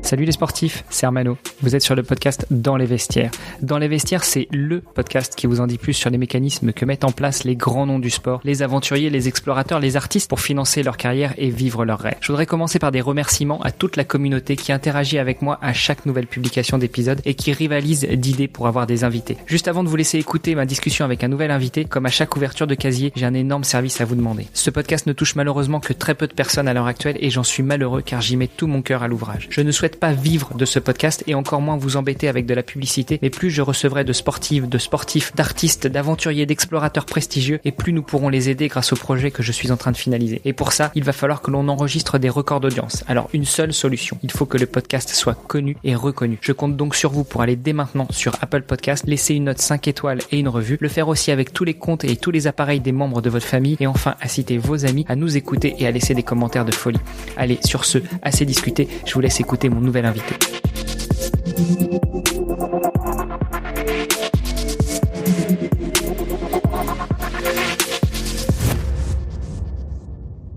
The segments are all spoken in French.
Salut les sportifs, c'est Armano. Vous êtes sur le podcast Dans les vestiaires. Dans les vestiaires, c'est le podcast qui vous en dit plus sur les mécanismes que mettent en place les grands noms du sport, les aventuriers, les explorateurs, les artistes pour financer leur carrière et vivre leurs rêves. Je voudrais commencer par des remerciements à toute la communauté qui interagit avec moi à chaque nouvelle publication d'épisode et qui rivalise d'idées pour avoir des invités. Juste avant de vous laisser écouter ma discussion avec un nouvel invité, comme à chaque ouverture de casier, j'ai un énorme service à vous demander. Ce podcast ne touche malheureusement que très peu de personnes à l'heure actuelle et j'en suis malheureux car j'y mets tout mon cœur à l'ouvrage. Je ne souhaite pas vivre de ce podcast et encore moins vous embêter avec de la publicité, mais plus je recevrai de sportives, de sportifs, d'artistes, d'aventuriers, d'explorateurs prestigieux et plus nous pourrons les aider grâce au projet que je suis en train de finaliser. Et pour ça, il va falloir que l'on enregistre des records d'audience. Alors une seule solution, il faut que le podcast soit connu et reconnu. Je compte donc sur vous pour aller dès maintenant sur Apple Podcast, laisser une note 5 étoiles et une revue, le faire aussi avec tous les comptes et tous les appareils des membres de votre famille et enfin inciter vos amis à nous écouter et à laisser des commentaires de folie. Allez, sur ce, assez discuté, je vous laisse écouter mon nouvel invité.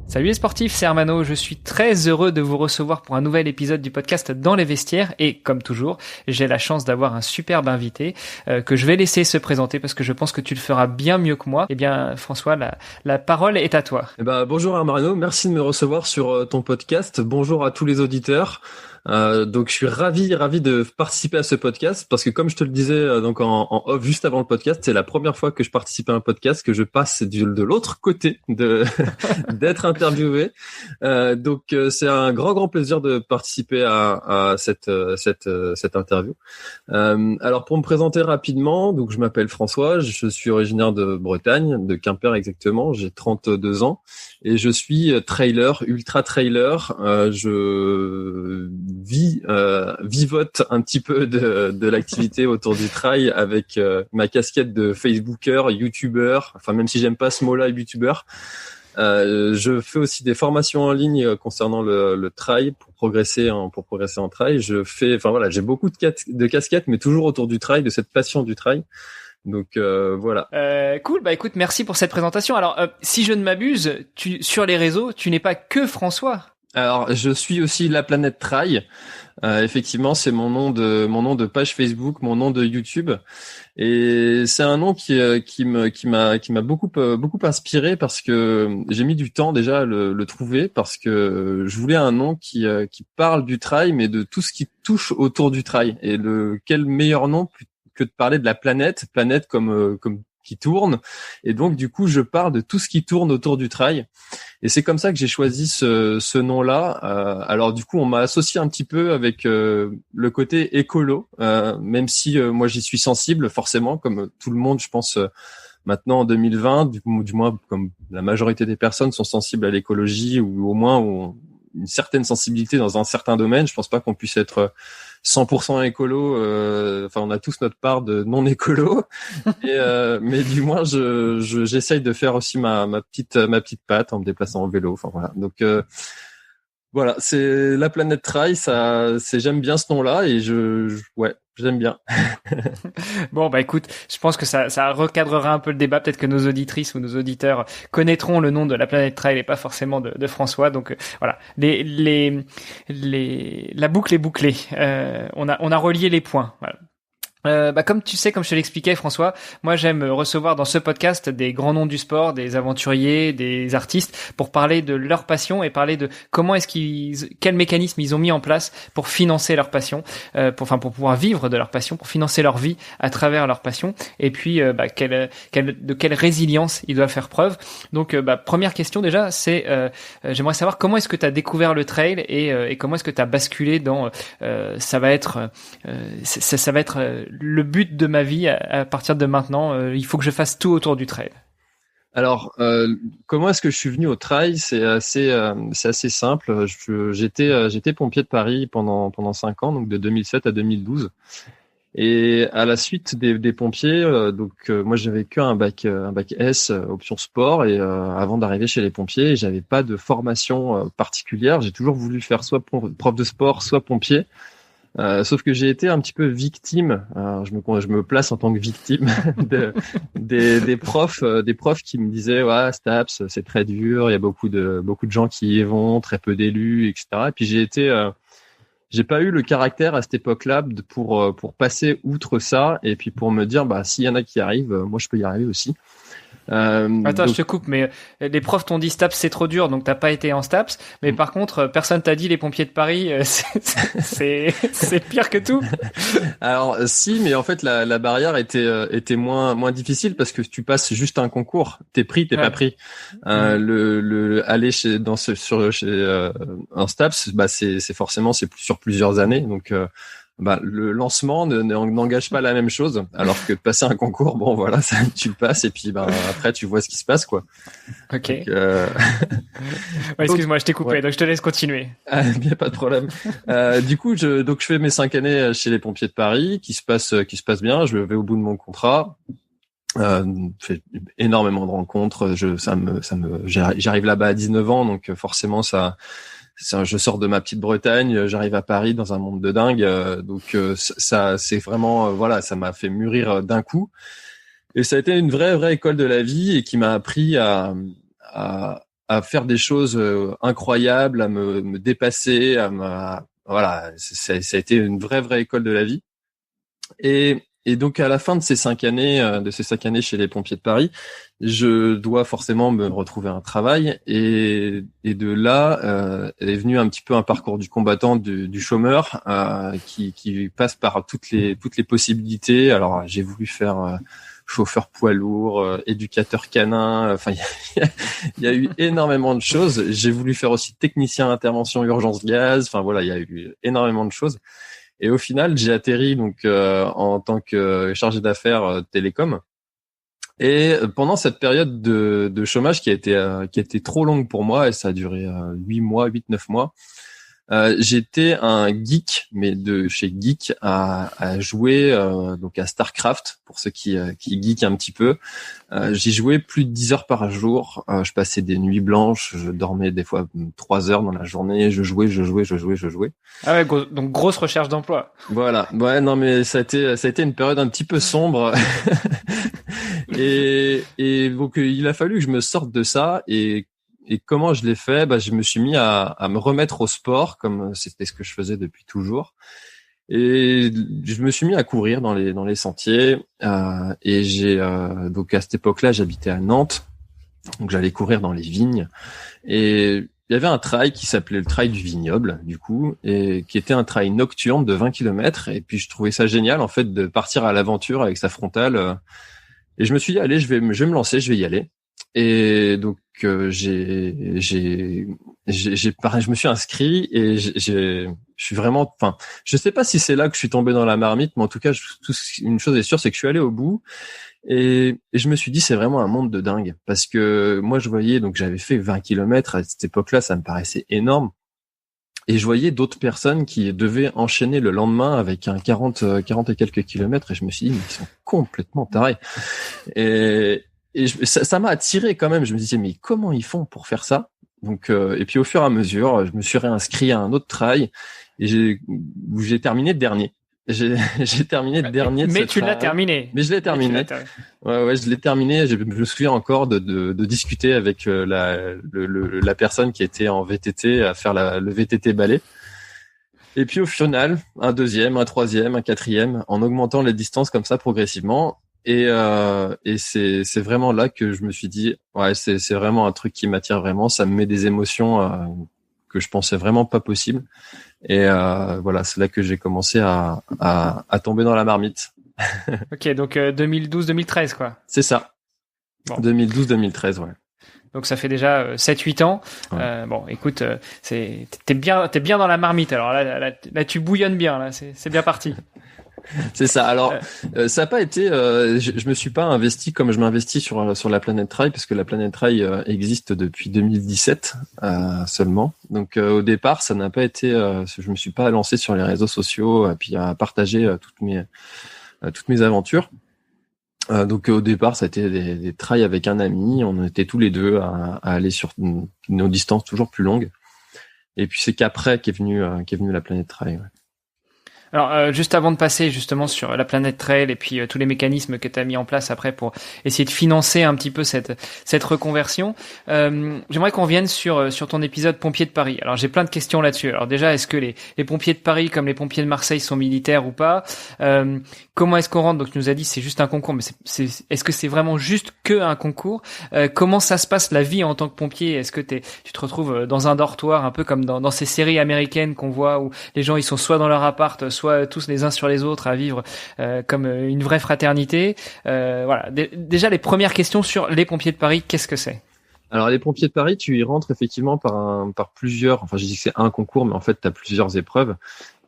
Salut les sportifs, c'est Armano, je suis très heureux de vous recevoir pour un nouvel épisode du podcast Dans les vestiaires et comme toujours, j'ai la chance d'avoir un superbe invité que je vais laisser se présenter parce que je pense que tu le feras bien mieux que moi. Eh bien François, la parole est à toi. Bonjour Armano, merci de me recevoir sur ton podcast. Bonjour à tous les auditeurs. Donc je suis ravi de participer à ce podcast parce que comme je te le disais donc en off juste avant le podcast, c'est la première fois que je participe à un podcast, que je passe de l'autre côté d'être interviewé. Donc c'est un grand plaisir de participer à cette interview. Alors pour me présenter rapidement, donc je m'appelle François, je suis originaire de Bretagne, de Quimper exactement, j'ai 32 ans et je suis trailer, ultra trailer. Je vivote un petit peu de l'activité autour du trail avec ma casquette de Facebooker, YouTuber, enfin même si j'aime pas ce mot-là, YouTuber. Je fais aussi des formations en ligne concernant le trail pour progresser en trail. J'ai beaucoup de casquettes, mais toujours autour du trail, de cette passion du trail. Donc voilà. Cool, écoute, merci pour cette présentation. Alors si je ne m'abuse, sur les réseaux, tu n'es pas que François. Alors, je suis aussi La Planète Trail. Effectivement, c'est mon nom de page Facebook, mon nom de YouTube, et c'est un nom qui m'a beaucoup inspiré parce que j'ai mis du temps déjà à le trouver parce que je voulais un nom qui parle du trail, mais de tout ce qui touche autour du trail. Et quel meilleur nom que de parler de la planète comme qui tourne, et donc du coup je parle de tout ce qui tourne autour du trail, et c'est comme ça que j'ai choisi ce nom-là. Alors du coup on m'a associé un petit peu avec le côté écolo, même si moi j'y suis sensible forcément, comme tout le monde je pense maintenant en 2020, du moins comme la majorité des personnes sont sensibles à l'écologie, ou au moins ont une certaine sensibilité dans un certain domaine. Je pense pas qu'on puisse être 100% écolo, on a tous notre part de non écolo, mais du moins j'essaye de faire aussi ma petite patte en me déplaçant en vélo. Enfin voilà. Donc voilà, c'est La Planète Trail, j'aime bien ce nom-là et j'aime bien. Bon, écoute, je pense que ça recadrera un peu le débat. Peut-être que nos auditrices ou nos auditeurs connaîtront le nom de La Planète Trail et pas forcément de François. Donc voilà, la boucle est bouclée. On a relié les points. Voilà. Comme tu sais, comme je te l'expliquais François, moi j'aime recevoir dans ce podcast des grands noms du sport, des aventuriers, des artistes, pour parler de leur passion et parler de quels mécanismes ils ont mis en place pour financer leur passion, pour pouvoir vivre de leur passion, pour financer leur vie à travers leur passion, et puis de quelle résilience ils doivent faire preuve. Donc première question déjà, c'est j'aimerais savoir comment est-ce que tu as découvert le trail et comment est-ce que tu as basculé dans ça va être le but de ma vie à partir de maintenant. Il faut que je fasse tout autour du trail. Alors, comment est-ce que je suis venu au trail ? C'est assez simple. J'étais pompier de Paris pendant 5 ans, donc de 2007 à 2012. Et à la suite des pompiers, moi j'avais qu'un bac S option sport, et avant d'arriver chez les pompiers, j'avais pas de formation particulière. J'ai toujours voulu faire soit prof de sport, soit pompier. Sauf que j'ai été un petit peu victime. Alors, je me place en tant que victime des profs qui me disaient ouais, Staps, c'est très dur, il y a beaucoup de gens qui y vont, très peu d'élus, etc. Et puis j'ai pas eu le caractère à cette époque-là pour passer outre ça et puis pour me dire bah s'il y en a qui arrivent, moi je peux y arriver aussi. Attends, je te coupe, mais les profs t'ont dit Staps c'est trop dur, donc t'as pas été en Staps. Mais par contre, personne t'a dit les pompiers de Paris, c'est pire que tout. Alors si, mais en fait la barrière était moins difficile parce que tu passes juste un concours, t'es pris, t'es pas pris. Le aller chez un Staps, bah c'est forcément c'est sur plusieurs années, donc le lancement n'engage pas la même chose, alors que de passer un concours, bon voilà, ça, tu le passes et puis après tu vois ce qui se passe quoi. Ok. Donc, ouais, excuse-moi, je t'ai coupé, donc je te laisse continuer. Bien pas de problème. Du coup, je fais mes 5 années chez les pompiers de Paris, qui se passe bien. Je vais au bout de mon contrat. Fais énormément de rencontres. J'arrive là-bas à 19 ans, donc forcément je sors de ma petite Bretagne, j'arrive à Paris dans un monde de dingue, donc ça c'est vraiment voilà, ça m'a fait mûrir d'un coup et ça a été une vraie école de la vie et qui m'a appris à faire des choses incroyables, à me dépasser, voilà, ça a été une vraie école de la vie. Et donc à la fin de ces 5 années, chez les pompiers de Paris, je dois forcément me retrouver un travail et de là est venu un petit peu un parcours du combattant du chômeur qui passe par toutes les possibilités. Alors j'ai voulu faire chauffeur poids lourd, éducateur canin, enfin il y a eu énormément de choses. J'ai voulu faire aussi technicien intervention urgence gaz, enfin voilà, il y a eu énormément de choses. Et au final, j'ai atterri donc en tant que chargé d'affaires télécom. Et pendant cette période de chômage qui a été trop longue pour moi, et ça a duré 8-9 mois, j'étais un geek, mais de chez Geek à jouer donc à StarCraft pour ceux qui geekent un petit peu. J'y jouais plus de 10 heures par jour. Je passais des nuits blanches, je dormais des fois 3 heures dans la journée, je jouais. Ah ouais, donc grosse recherche d'emploi. Voilà. Ouais, non mais ça a été une période un petit peu sombre. et donc il a fallu que je me sorte de ça et comment je l'ai fait? Bah, je me suis mis à me remettre au sport comme c'était ce que je faisais depuis toujours. Et je me suis mis à courir dans les sentiers. Et j'ai donc à cette époque-là, j'habitais à Nantes, donc j'allais courir dans les vignes. Et il y avait un trail qui s'appelait le trail du vignoble, du coup, et qui était un trail nocturne de 20 km. Et puis je trouvais ça génial en fait de partir à l'aventure avec sa frontale. Et je me suis dit allez, je vais me lancer, je vais y aller. Et donc je me suis inscrit et je suis vraiment, enfin, je sais pas si c'est là que je suis tombé dans la marmite, mais en tout cas, une chose est sûre, c'est que je suis allé au bout et je me suis dit c'est vraiment un monde de dingue parce que moi je voyais, donc j'avais fait 20 kilomètres à cette époque-là, ça me paraissait énorme. Et je voyais d'autres personnes qui devaient enchaîner le lendemain avec un 40 et quelques kilomètres et je me suis dit mais ils sont complètement tarés. Et ça m'a attiré quand même. Je me disais mais comment ils font pour faire ça? Donc et puis au fur et à mesure, je me suis réinscrit à un autre trail et j'ai terminé dernier. J'ai terminé dernier. Mais tu l'as terminé. Mais je l'ai terminé. Ouais, je l'ai terminé. Je me souviens encore de discuter avec la personne qui était en VTT à faire le VTT balai. Et puis au final, un deuxième, un troisième, un quatrième, en augmentant les distances comme ça progressivement. Et c'est vraiment là que je me suis dit ouais c'est vraiment un truc qui m'attire vraiment, ça me met des émotions que je pensais vraiment pas possible et voilà, c'est là que j'ai commencé à tomber dans la marmite. Ok, donc 2012-2013 quoi. C'est ça. Bon. 2012-2013 ouais. Donc ça fait déjà 7-8 ans. Ouais. Bon, écoute, t'es bien dans la marmite. Alors là tu bouillonnes bien là, c'est bien parti. C'est ça. Alors, ça n'a pas été. Je me suis pas investi comme je m'investis sur la Planète Trail parce que la Planète Trail existe depuis 2017 seulement. Donc au départ, ça n'a pas été. Je me suis pas lancé sur les réseaux sociaux et puis à partager toutes mes aventures. Donc au départ, ça a été des trails avec un ami. On était tous les deux à aller sur nos distances toujours plus longues. Et puis c'est qu'après qu'est venue la Planète Trail. Ouais. Alors, juste avant de passer justement sur la planète Trail et puis tous les mécanismes que tu as mis en place après pour essayer de financer un petit peu cette reconversion, j'aimerais qu'on revienne sur ton épisode pompiers de Paris. Alors, j'ai plein de questions là-dessus. Alors déjà, est-ce que les pompiers de Paris comme les pompiers de Marseille sont militaires ou pas? Comment est-ce qu'on rentre? Donc, tu nous as dit c'est juste un concours, mais est-ce que c'est vraiment juste que un concours? Comment ça se passe la vie en tant que pompier? Est-ce que tu te retrouves dans un dortoir un peu comme dans ces séries américaines qu'on voit où les gens ils sont soit dans leur appart, soit tous les uns sur les autres à vivre comme une vraie fraternité. Voilà. Déjà les premières questions sur les pompiers de Paris, qu'est-ce que c'est? Alors les pompiers de Paris, tu y rentres effectivement par plusieurs. Enfin, je dis que c'est un concours, mais en fait, tu as plusieurs épreuves.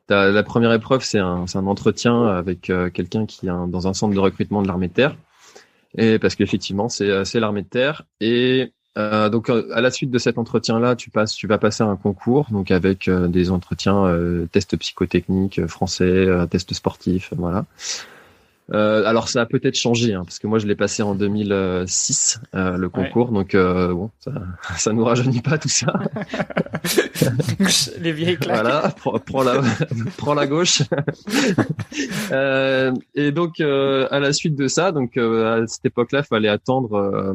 La première épreuve, c'est un entretien avec quelqu'un qui est dans un centre de recrutement de l'armée de terre. Et parce qu'effectivement, c'est l'armée de terre. Et donc à la suite de cet entretien-là, tu vas passer un concours, donc avec des entretiens, tests psychotechniques, français, tests sportifs, voilà. Alors ça a peut-être changé, parce que moi je l'ai passé en 2006 le concours, ouais. Donc bon, ça nous rajeunit pas tout ça. Les vieilles claques. Voilà, prends la gauche. Et donc à la suite de ça, donc à cette époque-là, il fallait attendre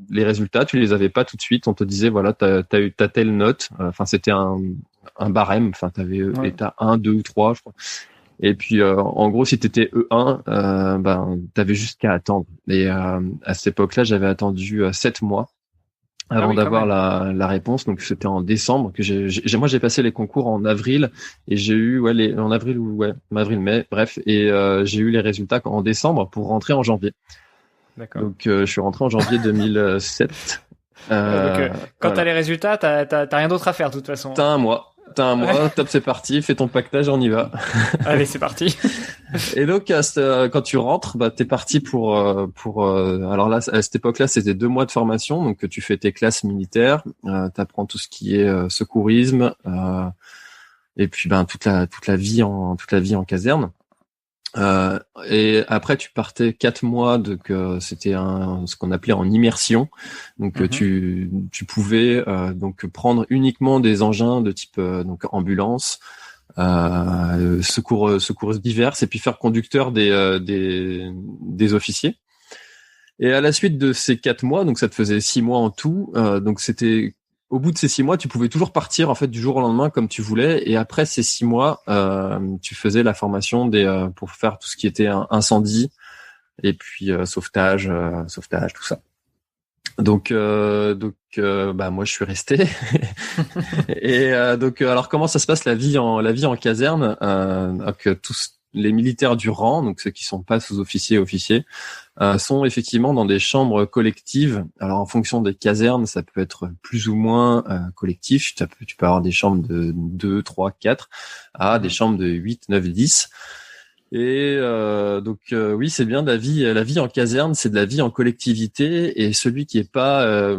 les résultats. Tu les avais pas tout de suite. On te disait voilà, t'as telle note. Enfin c'était un barème. Enfin t'avais état 1, 2 ou 3, je crois. Et puis en gros, si t'étais E1, t'avais juste qu'à attendre. Et à cette époque-là, j'avais attendu 7 mois avant d'avoir la réponse. Donc c'était en décembre que moi j'ai passé les concours en avril et j'ai eu en avril mai, bref, et j'ai eu les résultats en décembre pour rentrer en janvier. D'accord. Donc je suis rentré en janvier 2007. Donc, quand t'as les résultats, t'as rien d'autre à faire de toute façon. T'as un mois, top, c'est parti, fais ton pactage, on y va. Allez, c'est parti. Et donc, quand tu rentres, t'es parti pour alors là, à cette époque-là, c'était 2 mois de formation, donc tu fais tes classes militaires, t'apprends tout ce qui est secourisme, et puis toute la vie en caserne. Et après tu partais 4 mois, donc c'était ce qu'on appelait en immersion. Donc tu pouvais donc prendre uniquement des engins de type donc ambulance, secours divers, et puis faire conducteur des officiers. Et à la suite de ces 4 mois, donc ça te faisait 6 mois en tout, donc c'était au bout de ces 6 mois, tu pouvais toujours partir en fait du jour au lendemain comme tu voulais. Et après ces 6 mois, tu faisais la formation pour faire tout ce qui était incendie et puis sauvetage, tout ça. Donc moi je suis resté. Et donc alors comment ça se passe la vie en caserne, que tous les militaires du rang, donc ceux qui sont pas sous-officiers et officiers, sont effectivement dans des chambres collectives. Alors en fonction des casernes, ça peut être plus ou moins collectif. Tu peux avoir des chambres de 2, 3, 4 à des chambres de 8, 9, 10. Et donc oui, c'est bien la vie en caserne, c'est de la vie en collectivité, et celui qui est pas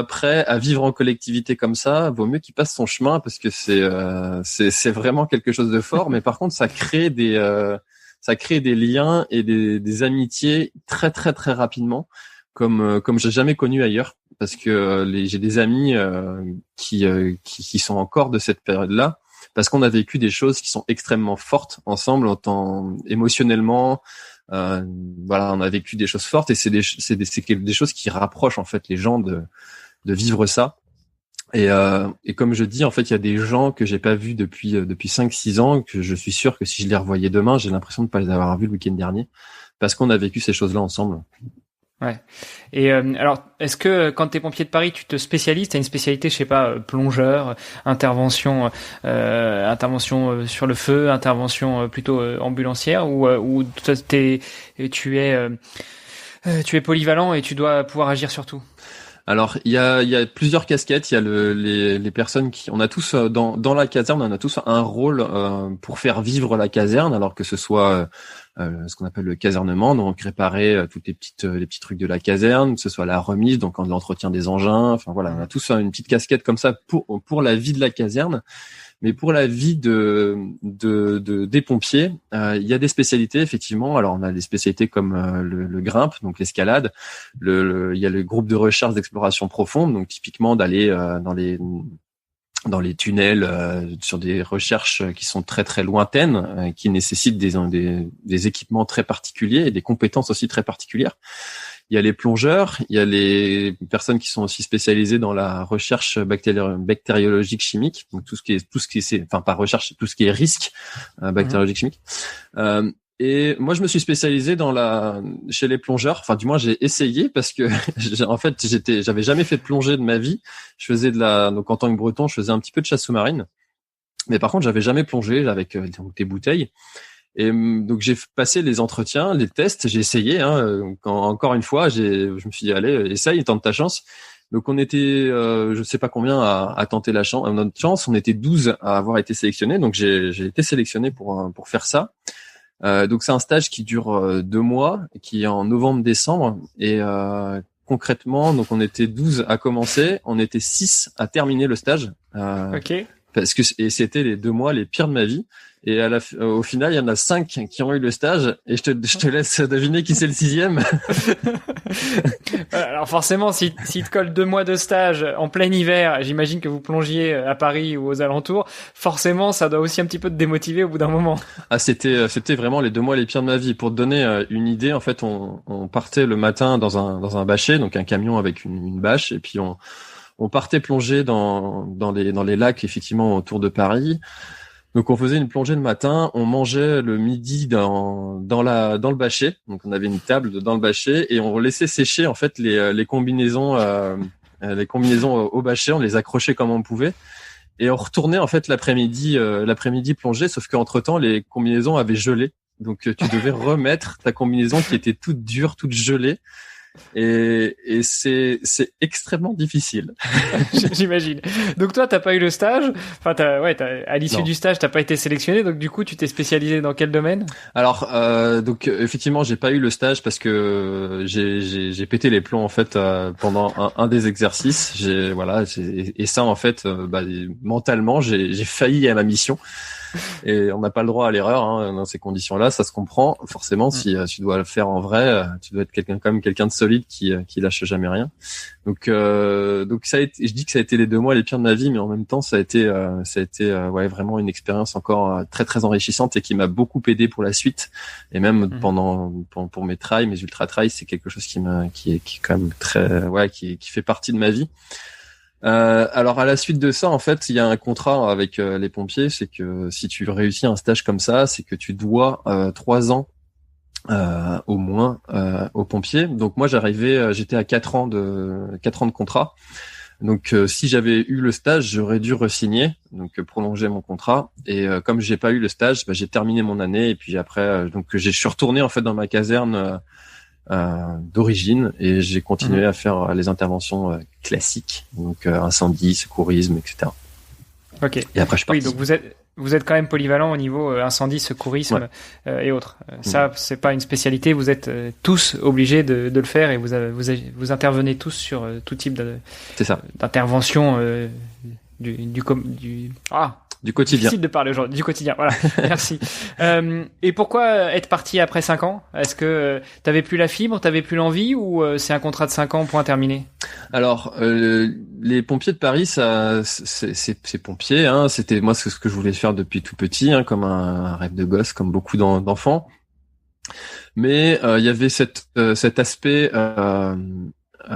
prêt à vivre en collectivité comme ça, vaut mieux qu'il passe son chemin, parce que c'est vraiment quelque chose de fort. Mais par contre, ça crée des liens et des amitiés très très très rapidement, comme j'ai jamais connu ailleurs, parce que j'ai des amis qui sont encore de cette période-là, parce qu'on a vécu des choses qui sont extrêmement fortes ensemble, émotionnellement. On a vécu des choses fortes, et c'est des choses qui rapprochent en fait les gens de vivre ça. Et comme je dis, en fait, il y a des gens que j'ai pas vus depuis 5-6 ans, que je suis sûr que si je les revoyais demain, j'ai l'impression de pas les avoir vus le week-end dernier, parce qu'on a vécu ces choses-là ensemble. Ouais. Et alors, est-ce que quand t'es pompier de Paris, tu te spécialises? T'as une spécialité, je sais pas, plongeur, intervention sur le feu, intervention plutôt ambulancière, ou tu es polyvalent et tu dois pouvoir agir sur tout? Alors il y a plusieurs casquettes. Il y a les personnes on a tous dans la caserne, on a tous un rôle pour faire vivre la caserne, alors que ce soit ce qu'on appelle le casernement, donc réparer tous les petits trucs de la caserne, que ce soit la remise, donc l'entretien des engins. Enfin voilà, on a tous une petite casquette comme ça pour la vie de la caserne. Mais pour la vie des pompiers, il y a des spécialités effectivement. Alors on a des spécialités comme le grimpe, donc l'escalade. Il y a le groupe de recherche d'exploration profonde, donc typiquement d'aller dans les tunnels, sur des recherches qui sont très très lointaines, qui nécessitent des équipements très particuliers et des compétences aussi très particulières. Il y a les plongeurs, il y a les personnes qui sont aussi spécialisées dans la recherche bactériologique chimique, donc tout ce qui est, enfin pas recherche, tout ce qui est risque bactériologique chimique. Et moi, je me suis spécialisé chez les plongeurs. Enfin, du moins, j'ai essayé parce que, en fait, j'avais jamais fait de plongée de ma vie. Je faisais donc en tant que Breton, je faisais un petit peu de chasse sous-marine. Mais par contre, j'avais jamais plongé avec des bouteilles. Et donc, j'ai passé les entretiens, les tests, j'ai essayé, encore une fois, je me suis dit, allez, essaye, tente ta chance. Donc, on était, je sais pas combien à tenter notre chance. On était 12 à avoir été sélectionnés. Donc, j'ai été sélectionné pour faire ça. Donc c'est un stage qui dure 2 mois, qui est en novembre-décembre, et concrètement, donc on était 12 à commencer, on était 6 à terminer le stage. Ok. Et c'était les 2 mois les pires de ma vie. Et au final, il y en a 5 qui ont eu le stage, et je te laisse deviner qui c'est le 6e. Alors forcément, si te colle 2 mois de stage en plein hiver, j'imagine que vous plongiez à Paris ou aux alentours, forcément, ça doit aussi un petit peu te démotiver au bout d'un moment. Ah, c'était vraiment les 2 mois les pires de ma vie. Pour te donner une idée, en fait, on partait le matin dans un bâcher, donc un camion avec une bâche, et puis on partait plonger dans les lacs, effectivement, autour de Paris. Donc on faisait une plongée le matin, on mangeait le midi dans le bâcher. Donc on avait une table dans le bâcher et on laissait sécher en fait les combinaisons au bâcher, on les accrochait comme on pouvait et on retournait en fait l'après-midi plonger, sauf qu'entre-temps les combinaisons avaient gelé. Donc tu devais remettre ta combinaison qui était toute dure, toute gelée. Et c'est extrêmement difficile. J'imagine. Donc toi, t'as pas eu le stage. Enfin, à l'issue du stage, t'as pas été sélectionné. Donc du coup, tu t'es spécialisé dans quel domaine? Alors, donc effectivement, j'ai pas eu le stage parce que j'ai pété les plombs en fait pendant un des exercices. Et ça en fait, mentalement, j'ai failli à ma mission. Et on n'a pas le droit à l'erreur dans ces conditions-là, ça se comprend. Forcément, si tu dois le faire en vrai, tu dois être quelqu'un de solide qui lâche jamais rien. Donc ça a été, je dis que ça a été les 2 mois les pires de ma vie, mais en même temps, ça a été vraiment une expérience encore très très enrichissante et qui m'a beaucoup aidé pour la suite. Et même pour mes trails, mes ultra trails, c'est quelque chose qui est quand même très qui fait partie de ma vie. Alors à la suite de ça, en fait, il y a un contrat avec les pompiers, c'est que si tu réussis un stage comme ça, c'est que tu dois 3 ans au moins aux pompiers. Donc moi j'étais à 4 ans de contrat. Donc si j'avais eu le stage, j'aurais dû re-signer, donc prolonger mon contrat. Et comme j'ai pas eu le stage, j'ai terminé mon année et puis après je suis retourné en fait dans ma caserne d'origine et j'ai continué à faire les interventions classiques, donc incendie, secourisme, etc. Ok. Et après je suis parti. Oui, donc vous êtes quand même polyvalent au niveau incendie, secourisme et autres. Ça, c'est pas une spécialité. Vous êtes tous obligés de le faire et vous intervenez tous sur tout type d'intervention du quotidien. Difficile de parler aujourd'hui, du quotidien. Voilà. Merci. Et pourquoi être parti après 5 ans? Est-ce que t'avais plus la fibre, t'avais plus l'envie, ou c'est un contrat de 5 ans, point terminé? Alors, les pompiers de Paris, c'est pompiers, c'était moi ce que je voulais faire depuis tout petit, comme un rêve de gosse, comme beaucoup d'enfants. Mais il y avait cet aspect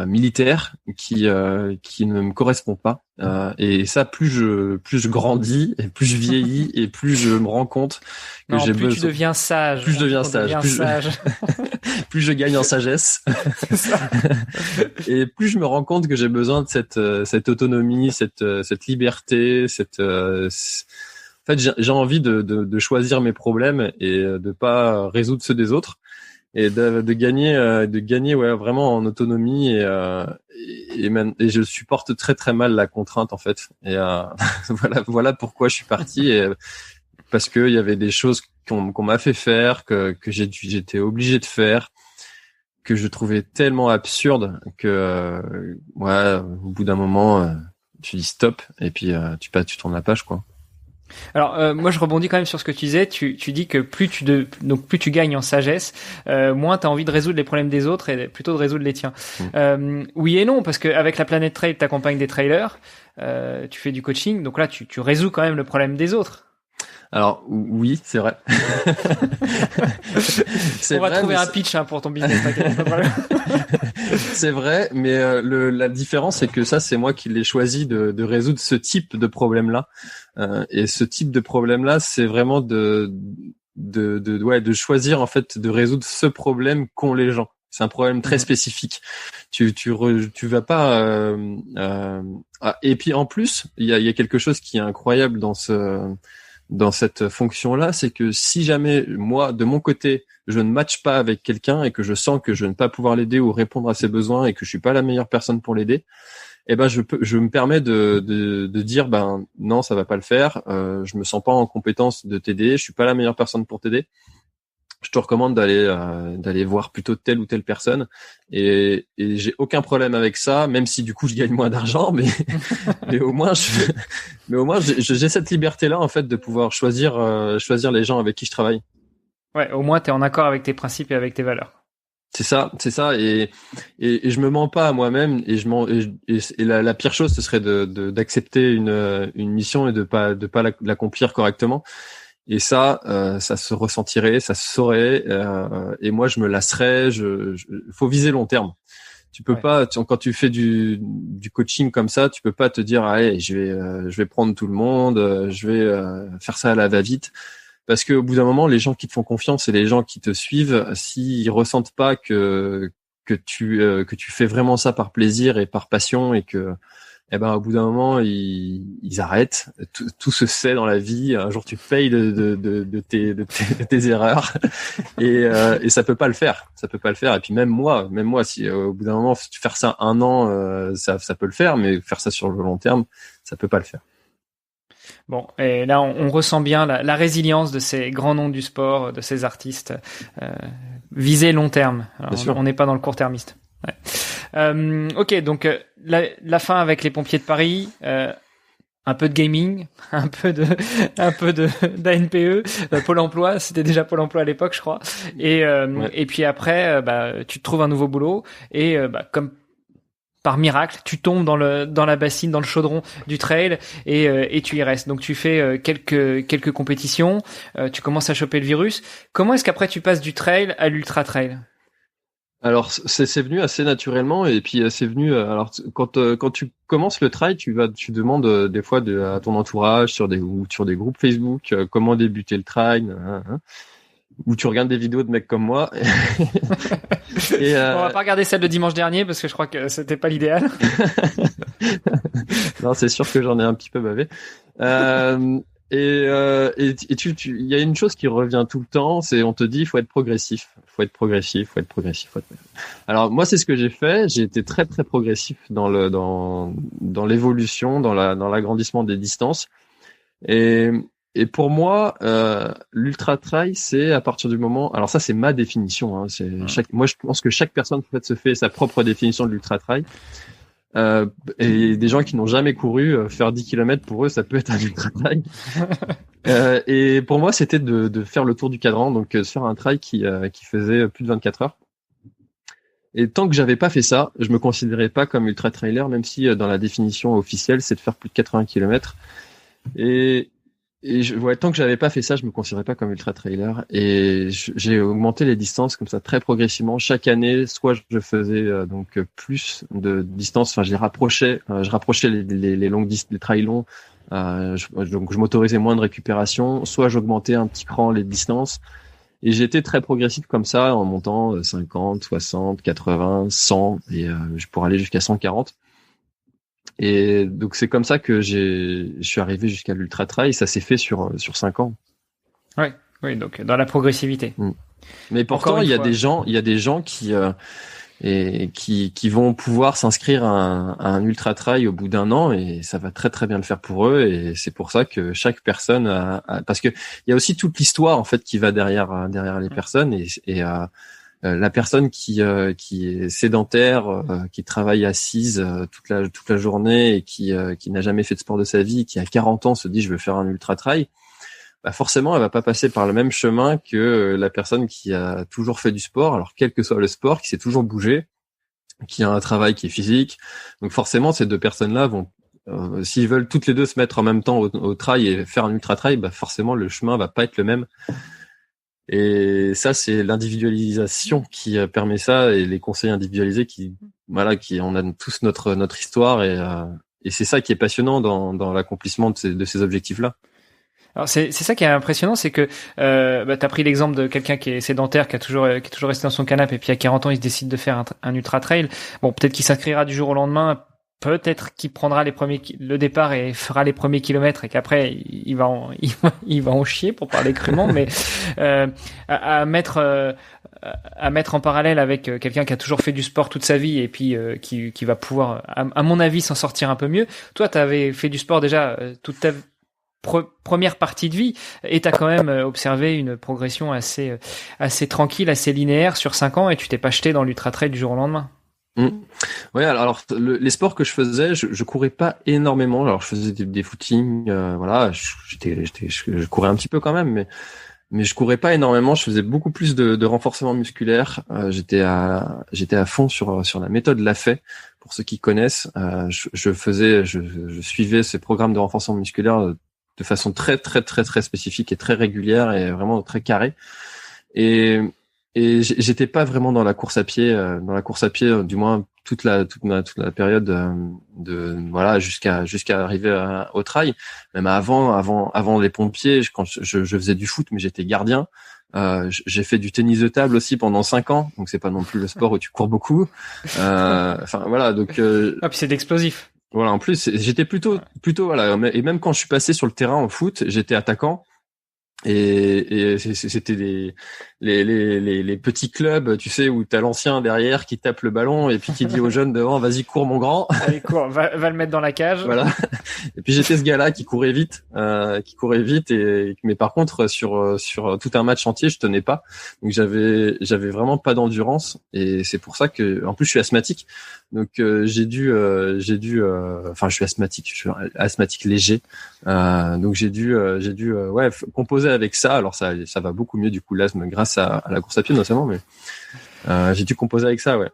militaire qui ne me correspond pas, et ça plus je grandis et plus je vieillis et plus je me rends compte que j'ai besoin. Plus tu deviens sage. Plus je deviens sage. Plus je gagne en sagesse. C'est ça. Et plus je me rends compte que j'ai besoin de cette autonomie, cette liberté, en fait j'ai envie de choisir mes problèmes et de pas résoudre ceux des autres. Et de gagner vraiment en autonomie et je supporte très très mal la contrainte en fait, et voilà pourquoi je suis parti, et parce que il y avait des choses qu'on m'a fait faire, que j'étais obligé de faire, que je trouvais tellement absurde que au bout d'un moment tu dis stop et puis tu tournes la page quoi. Alors moi je rebondis quand même sur ce que tu disais. Tu dis que plus tu gagnes en sagesse, moins tu as envie de résoudre les problèmes des autres et plutôt de résoudre les tiens. Oui et non, parce qu'avec la Planète Trail, tu accompagnes des trailers, tu fais du coaching, donc là tu résous quand même le problème des autres. Alors oui, c'est vrai. On va trouver un pitch pour ton business. C'est vrai, mais la différence c'est que ça c'est moi qui l'ai choisi de résoudre ce type de problème-là. Et ce type de problème-là, c'est vraiment de choisir en fait de résoudre ce problème qu'ont les gens. C'est un problème très spécifique. Tu vas pas. Et puis en plus, il y a quelque chose qui est incroyable dans cette fonction-là, c'est que si jamais moi, de mon côté, je ne matche pas avec quelqu'un et que je sens que je ne vais pas pouvoir l'aider ou répondre à ses besoins et que je suis pas la meilleure personne pour l'aider, eh ben je me permets de dire non, ça va pas le faire. Je me sens pas en compétence de t'aider. Je suis pas la meilleure personne pour t'aider. Je te recommande d'aller voir plutôt telle ou telle personne et j'ai aucun problème avec ça, même si du coup je gagne moins d'argent, mais au moins j'ai cette liberté là en fait de pouvoir choisir les gens avec qui je travaille. Ouais, au moins tu es en accord avec tes principes et avec tes valeurs. C'est ça et je me mens pas à moi-même et la pire chose ce serait d'accepter une mission et de pas l'accomplir correctement. Et ça se ressentirait, ça se saurait, et moi je me lasserais. Faut viser long terme. Tu peux pas, quand tu fais du coaching comme ça, tu peux pas te dire allez, je vais prendre tout le monde, je vais faire ça à la va-vite, parce que au bout d'un moment, les gens qui te font confiance et les gens qui te suivent, s'ils ressentent pas que tu fais vraiment ça par plaisir et par passion et que au bout d'un moment, ils arrêtent. Tout se sait dans la vie. Un jour, tu payes de tes erreurs, et ça peut pas le faire. Ça peut pas le faire. Et puis même moi, si au bout d'un moment, faire ça 1 an, ça peut le faire, mais faire ça sur le long terme, ça peut pas le faire. Bon, et là, on ressent bien la résilience de ces grands noms du sport, de ces artistes. Viser long terme. Alors, on n'est pas dans le court-termiste. Ouais. Ok, donc la fin avec les pompiers de Paris, un peu de gaming, un peu d'ANPE, Pôle Emploi, c'était déjà Pôle Emploi à l'époque, je crois. Et puis après, tu te trouves un nouveau boulot et comme par miracle, tu tombes dans la bassine, dans le chaudron du trail et tu y restes. Donc tu fais quelques compétitions, tu commences à choper le virus. Comment est-ce qu'après tu passes du trail à l'ultra trail? Alors c'est venu assez naturellement et puis c'est venu alors quand tu commences le trail, tu demandes des fois à ton entourage sur des groupes Facebook comment débuter le trail, ou tu regardes des vidéos de mecs comme moi. Et on va pas regarder celle de dimanche dernier parce que je crois que c'était pas l'idéal. Non, c'est sûr que j'en ai un petit peu bavé. Et il y a une chose qui revient tout le temps, c'est on te dit il faut être progressif. Alors moi c'est ce que j'ai fait, j'ai été très très progressif dans l'évolution, dans l'agrandissement des distances. Et pour moi l'ultra trail c'est à partir du moment, alors ça c'est ma définition moi je pense que chaque personne en fait se fait sa propre définition de l'ultra trail. Et des gens qui n'ont jamais couru, faire 10 km pour eux, ça peut être un ultra trail. Et pour moi, c'était de faire le tour du cadran, donc faire un trail qui faisait plus de 24 heures. Et tant que j'avais pas fait ça, je me considérais pas comme ultra trailer, même si dans la définition officielle, c'est de faire plus de 80 km. Tant que j'avais pas fait ça, je me considérais pas comme ultra trailer. Et j'ai augmenté les distances comme ça très progressivement chaque année. Soit je faisais plus de distances, enfin je rapprochais les longues les trails longs. Donc je m'autorisais moins de récupération. Soit j'augmentais un petit cran les distances. Et j'ai été très progressif comme ça en montant 50, 60, 80, 100 et je pourrais aller jusqu'à 140. Et donc c'est comme ça que je suis arrivé jusqu'à l'ultra trail. Ça s'est fait sur 5 ans. Oui, donc dans la progressivité. Mais pourtant il y a des gens qui vont pouvoir s'inscrire à un ultra trail au bout d'1 an et ça va très très bien le faire pour eux. Et c'est pour ça que chaque personne parce que il y a aussi toute l'histoire en fait qui va derrière les personnes et la personne qui est sédentaire, qui travaille assise toute la journée et qui n'a jamais fait de sport de sa vie, qui à 40 ans se dit je veux faire un ultra trail, bah forcément elle va pas passer par le même chemin que la personne qui a toujours fait du sport, alors quel que soit le sport, qui s'est toujours bougé, qui a un travail qui est physique. Donc forcément ces deux personnes-là vont s'ils veulent toutes les deux se mettre en même temps au trail et faire un ultra trail, bah forcément le chemin va pas être le même. Et ça, c'est l'individualisation qui permet ça, et les conseils individualisés qui on a tous notre histoire, et c'est ça qui est passionnant dans l'accomplissement de ces objectifs-là. Alors c'est ça qui est impressionnant, c'est que t'as pris l'exemple de quelqu'un qui est sédentaire, qui est toujours resté dans son canapé, et puis à 40 ans il se décide de faire un ultra trail. Bon, peut-être qu'il s'inscrira du jour au lendemain, peut-être qu'il prendra le départ et fera les premiers kilomètres, et qu'après il va en chier, pour parler crûment, mais à mettre en parallèle avec quelqu'un qui a toujours fait du sport toute sa vie et puis qui va pouvoir à mon avis s'en sortir un peu mieux. Toi, t'avais fait du sport déjà toute ta première partie de vie, et t'as quand même observé une progression assez tranquille, assez linéaire sur 5 ans, et tu t'es pas jeté dans l'ultra trail du jour au lendemain. Ouais, alors les sports que je faisais, je courais pas énormément. Alors je faisais des footings, voilà, je courais un petit peu quand même, mais je courais pas énormément. Je faisais beaucoup plus de renforcement musculaire. J'étais à fond sur la méthode Lafay. Pour ceux qui connaissent, je suivais ces programmes de renforcement musculaire de façon très très très très spécifique et très régulière, et vraiment très carrée. Et j'étais pas vraiment dans la course à pied, du moins toute la période voilà, jusqu'à arriver au trail. Même avant les pompiers, quand je faisais du foot, mais j'étais gardien. J'ai fait du tennis de table aussi pendant 5 ans, donc c'est pas non plus le sport où tu cours beaucoup. Enfin voilà, donc puis c'est l'explosif. Voilà, en plus j'étais plutôt voilà, et même quand je suis passé sur le terrain au foot, j'étais attaquant. Et c'était les petits clubs, tu sais, où t'as l'ancien derrière qui tape le ballon et puis qui dit aux jeunes devant, vas-y, cours mon grand. Allez, cours, va le mettre dans la cage. Voilà. Et puis j'étais ce gars-là qui courait vite, mais par contre sur tout un match entier, je tenais pas. Donc j'avais vraiment pas d'endurance, et c'est pour ça que, en plus, je suis asthmatique. Donc je suis asthmatique léger. Donc j'ai dû composer avec ça. Alors ça va beaucoup mieux du coup, l'asthme, grâce à la course à pied notamment, mais j'ai dû composer avec ça, ouais.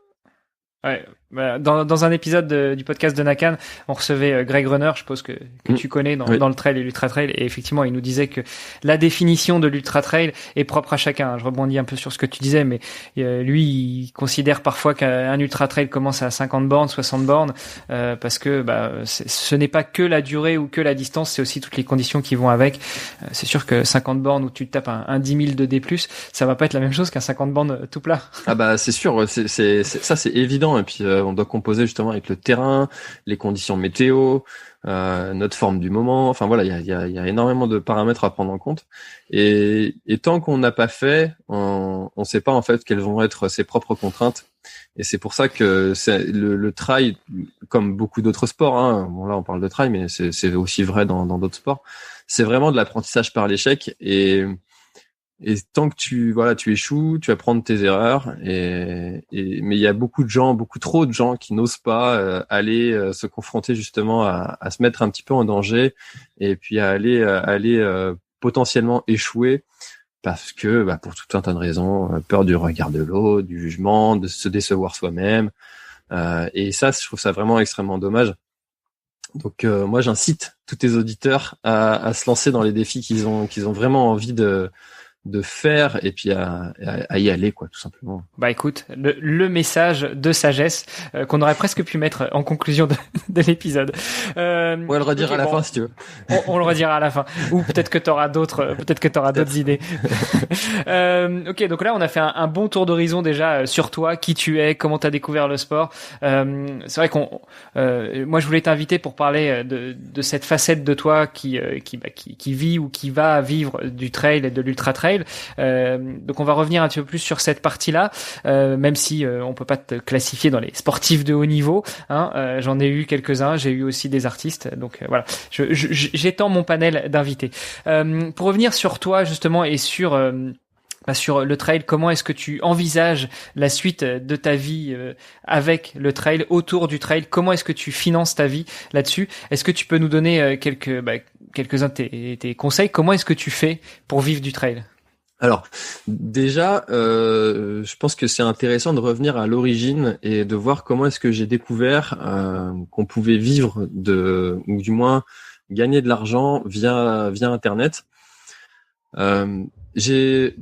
Ouais, dans un épisode du podcast de Nakan, on recevait Greg Runner, je suppose que tu connais dans le trail et l'ultra trail, et effectivement il nous disait que la définition de l'ultra trail est propre à chacun. Je rebondis un peu sur ce que tu disais, mais lui il considère parfois qu'un ultra trail commence à 50 bornes, 60 bornes, parce que ce n'est pas que la durée ou que la distance, c'est aussi toutes les conditions qui vont avec. C'est sûr que 50 bornes où tu te tapes un 10 000 de D+, ça va pas être la même chose qu'un 50 bornes tout plat. Ah bah c'est sûr, ça c'est évident. Et puis on doit composer justement avec le terrain, les conditions météo, notre forme du moment. Enfin voilà, il y a énormément de paramètres à prendre en compte. Et tant qu'on n'a pas fait, on sait pas en fait quelles vont être ses propres contraintes. Et c'est pour ça que c'est le trail, comme beaucoup d'autres sports, hein. Bon là on parle de trail, mais c'est aussi vrai dans d'autres sports. C'est vraiment de l'apprentissage par l'échec, et tant que tu échoues, tu vas prendre tes erreurs, mais il y a beaucoup trop de gens qui n'osent pas aller se confronter justement à se mettre un petit peu en danger, et puis à aller potentiellement échouer, parce que pour tout un tas de raisons, peur du regard de l'autre, du jugement, de se décevoir soi-même, et ça, je trouve ça vraiment extrêmement dommage. Donc moi j'incite tous tes auditeurs à se lancer dans les défis qu'ils ont vraiment envie de faire, et puis à y aller, quoi, tout simplement. Bah écoute, le message de sagesse qu'on aurait presque pu mettre en conclusion de l'épisode. On va le redire à la fin, si tu veux. On le redira à la fin. Ou peut-être que t'auras d'autres idées. Ok, donc là on a fait un bon tour d'horizon déjà sur toi, qui tu es, comment t'as découvert le sport. C'est vrai moi je voulais t'inviter pour parler de cette facette de toi qui vit ou qui va vivre du trail et de l'ultra trail. Donc on va revenir un petit peu plus sur cette partie-là, même si on peut pas te classifier dans les sportifs de haut niveau, hein. J'en ai eu quelques-uns, j'ai eu aussi des artistes, donc voilà, j'étends mon panel d'invités. Pour revenir sur toi justement et sur sur le trail, comment est-ce que tu envisages la suite de ta vie avec le trail, autour du trail? Comment est-ce que tu finances ta vie là-dessus? Est-ce que tu peux nous donner quelques-uns de tes conseils? Comment est-ce que tu fais pour vivre du trail? Alors, déjà, je pense que c'est intéressant de revenir à l'origine et de voir comment est-ce que j'ai découvert qu'on pouvait vivre ou du moins gagner de l'argent via Internet. Je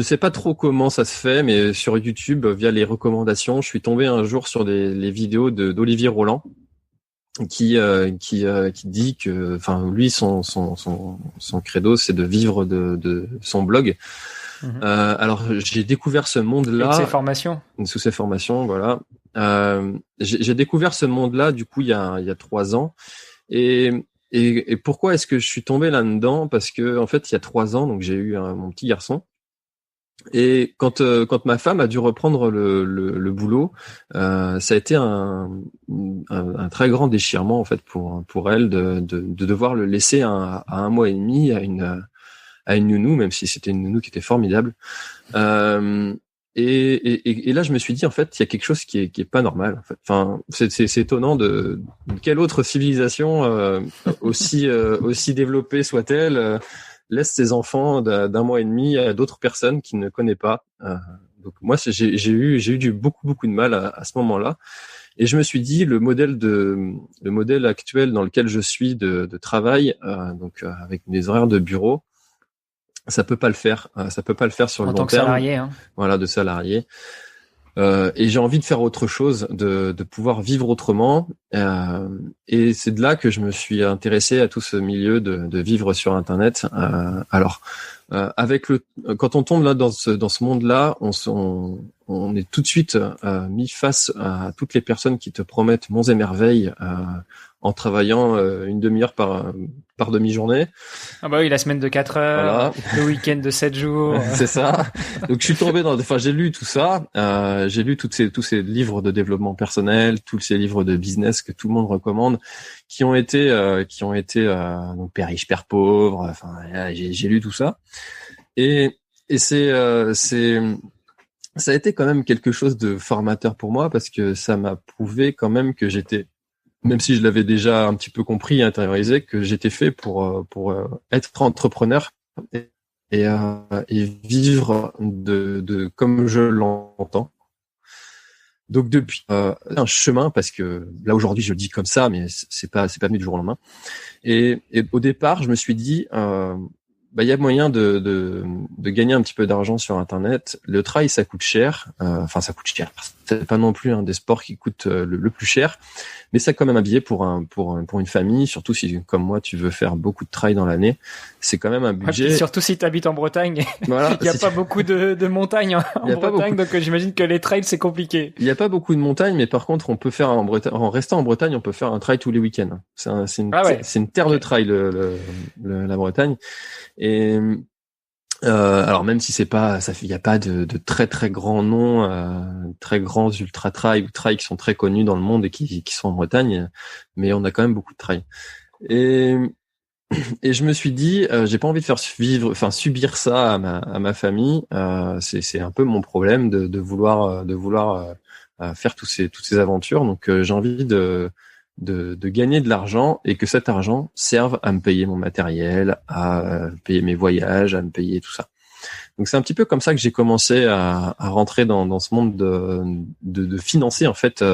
sais pas trop comment ça se fait, mais sur YouTube, via les recommandations, je suis tombé un jour sur les vidéos d'Olivier Roland, qui dit que, enfin, lui, son credo, c'est de vivre de son blog. Mhm. Alors, j'ai découvert ce monde-là. Sous ses formations, voilà. J'ai découvert ce monde-là, du coup, il y a 3 ans. Et pourquoi est-ce que je suis tombé là-dedans? Parce que, en fait, il y a 3 ans, donc j'ai eu mon petit garçon. Et quand ma femme a dû reprendre le boulot, ça a été un très grand déchirement en fait pour elle de devoir le laisser à 1 mois et demi à une nounou, même si c'était une nounou qui était formidable. Et là je me suis dit en fait il y a quelque chose qui est pas normal en fait. Enfin c'est étonnant de quelle autre civilisation aussi développée soit-elle laisse ses enfants d'1 mois et demi à d'autres personnes qu'il ne connaît pas. Donc moi, j'ai eu beaucoup de mal à ce moment-là. Et je me suis dit, le modèle actuel dans lequel je suis de travail, avec des horaires de bureau, ça peut pas le faire. Ça peut pas le faire sur le long terme. En tant que salarié, hein. Voilà, de salarié. Et j'ai envie de faire autre chose, de pouvoir vivre autrement. Et c'est de là que je me suis intéressé à tout ce milieu de vivre sur Internet. Quand on tombe là dans ce monde-là, on est tout de suite mis face à toutes les personnes qui te promettent monts et merveilles en travaillant une demi-heure par demi-journée. Ah bah oui, la semaine de 4 heures, voilà. Le week-end de 7 jours. C'est ça. Donc je suis tombé j'ai lu tout ça. J'ai lu tous ces livres de développement personnel, tous ces livres de business que tout le monde recommande, qui ont été donc Père riche, Père pauvre. Enfin, j'ai lu tout ça. Et ça a été quand même quelque chose de formateur pour moi parce que ça m'a prouvé quand même que même si je l'avais déjà un petit peu compris et intériorisé, que j'étais fait pour être entrepreneur et vivre de comme je l'entends. Donc depuis un chemin, parce que là aujourd'hui je le dis comme ça, mais c'est pas venu du jour au lendemain. Et au départ, je me suis dit il y a moyen de gagner un petit peu d'argent sur Internet. Le trail, ça coûte cher. Enfin, ça coûte cher. C'est pas non plus un des sports qui coûte le plus cher, mais c'est quand même un billet pour une famille. Surtout si, comme moi, tu veux faire beaucoup de trail dans l'année, c'est quand même un budget. Surtout si tu habites en Bretagne. Voilà, il y a pas beaucoup de montagnes en Bretagne, donc j'imagine que les trails c'est compliqué. Il y a pas beaucoup de montagnes, mais par contre, on peut faire en restant en Bretagne, on peut faire un trail tous les week-ends. C'est une terre de trail la Bretagne. Et alors même si il y a pas de très très grands noms, très grands ultra trail ou trail qui sont très connus dans le monde et qui sont en Bretagne, mais on a quand même beaucoup de trail. Et je me suis dit, j'ai pas envie de faire subir ça à ma famille. C'est un peu mon problème de vouloir faire toutes ces aventures. Donc j'ai envie de gagner de l'argent et que cet argent serve à me payer mon matériel, à payer mes voyages, à me payer tout ça. Donc c'est un petit peu comme ça que j'ai commencé à rentrer dans ce monde de financer en fait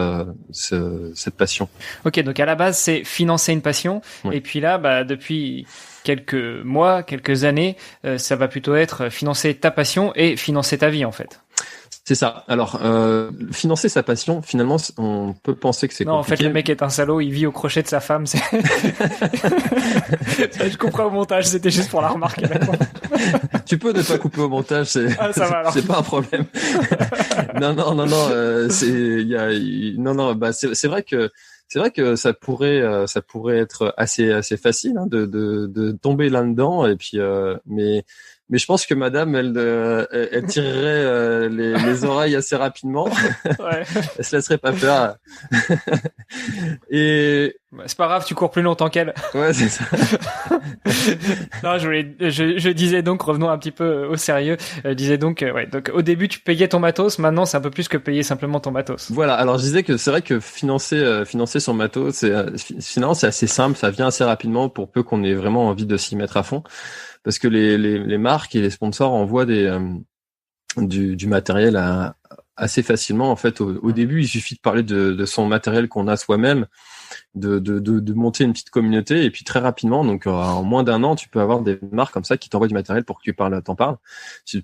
cette passion. Ok, donc à la base c'est financer une passion, oui. Et puis là depuis quelques mois, quelques années, ça va plutôt être financer ta passion et financer ta vie en fait. C'est ça. Alors, financer sa passion, finalement, on peut penser que c'est compliqué. Non, en fait, le mec est un salaud, il vit au crochet de sa femme. Je couperai au montage, c'était juste pour la remarquer. Tu peux ne pas couper au montage, c'est pas un problème. Non, c'est vrai que ça pourrait être assez facile hein, de tomber là-dedans et puis mais mais je pense que madame, elle tirerait les oreilles assez rapidement. Ouais. Elle se laisserait pas faire. Et C'est pas grave, tu cours plus longtemps qu'elle. ouais, c'est ça. Non, je disais donc, revenons un petit peu au sérieux. Je disais donc, ouais, donc au début tu payais ton matos, maintenant c'est un peu plus que payer simplement ton matos. Voilà. Alors je disais que c'est vrai que financer son matos, finalement c'est assez simple, ça vient assez rapidement pour peu qu'on ait vraiment envie de s'y mettre à fond, parce que les marques et les sponsors envoient du matériel assez facilement. En fait, au début, il suffit de parler de son matériel qu'on a soi-même, de monter une petite communauté, et puis très rapidement, donc en moins d'un an, tu peux avoir des marques comme ça qui t'envoient du matériel pour que t'en parles.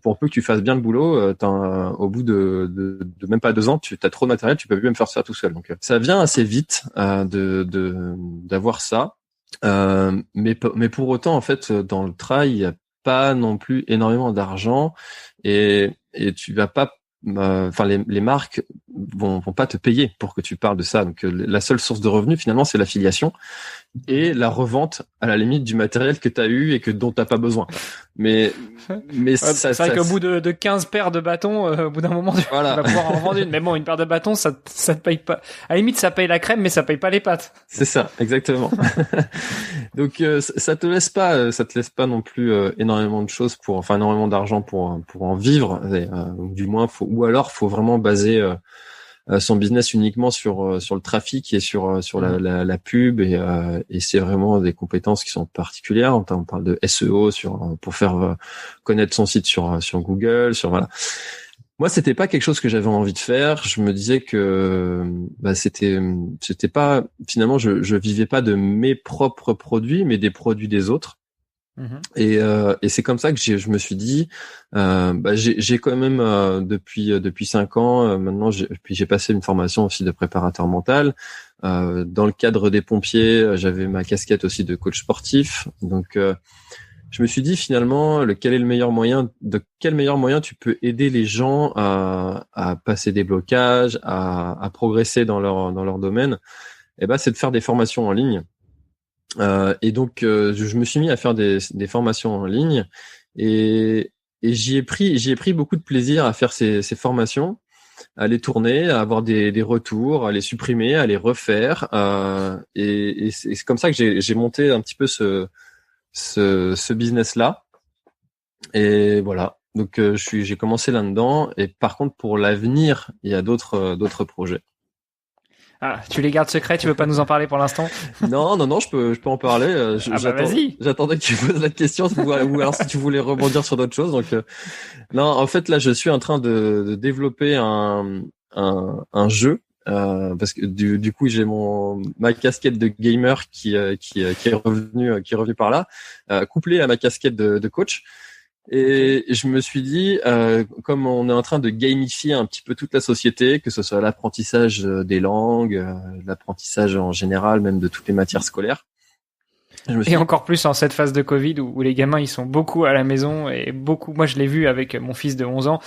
Pour peu que tu fasses bien le boulot, au bout de même pas 2 ans, tu as trop de matériel, tu peux plus même faire ça tout seul. Donc ça vient assez vite d'avoir ça. Mais pour autant, en fait, dans le trail, il y a pas non plus énormément d'argent, et tu vas pas, enfin les marques vont pas te payer pour que tu parles de ça. Donc la seule source de revenus finalement, c'est l'affiliation et la revente à la limite du matériel que tu as eu et dont t'as pas besoin. Mais c'est vrai qu'au bout de 15 paires de bâtons, au bout d'un moment, tu vas pouvoir en vendre une. Mais bon, une paire de bâtons, ça te paye pas. À la limite, ça paye la crème, mais ça paye pas les pâtes. C'est ça, exactement. Donc ça te laisse pas non plus énormément de choses énormément d'argent pour en vivre. Du moins, ou alors faut vraiment baser son business uniquement sur le trafic et sur la pub, et c'est vraiment des compétences qui sont particulières. On parle de SEO pour faire connaître son site sur Google, voilà. Moi, c'était pas quelque chose que j'avais envie de faire. Je me disais que c'était pas, finalement, je vivais pas de mes propres produits, mais des produits des autres. Et c'est comme ça que je me suis dit, j'ai quand même depuis 5 ans maintenant, j'ai passé une formation aussi de préparateur mental. Dans le cadre des pompiers, j'avais ma casquette aussi de coach sportif. Donc je me suis dit finalement, de quel meilleur moyen tu peux aider les gens à passer des blocages, à progresser dans leur domaine. Et c'est de faire des formations en ligne. Et donc je me suis mis à faire des formations en ligne, et j'y ai pris beaucoup de plaisir à faire ces formations, à les tourner, à avoir des retours, à les supprimer, à les refaire, et c'est comme ça que j'ai monté un petit peu ce business là. Et voilà, donc j'ai commencé là-dedans, et par contre pour l'avenir, il y a d'autres projets. Ah, tu les gardes secrets, tu veux pas nous en parler pour l'instant? Non, je peux en parler. Vas-y. J'attendais que tu poses la question, ou alors si tu voulais rebondir sur d'autres choses. Donc, non, en fait, là, je suis en train de développer un jeu, parce que du coup, j'ai ma casquette de gamer qui est revenu par là, couplée à ma casquette de coach. Et je me suis dit, comme on est en train de gamifier un petit peu toute la société, que ce soit l'apprentissage des langues, l'apprentissage en général, même de toutes les matières scolaires. Et encore plus en cette phase de Covid où les gamins ils sont beaucoup à la maison, et beaucoup, moi je l'ai vu avec mon fils de 11 ans,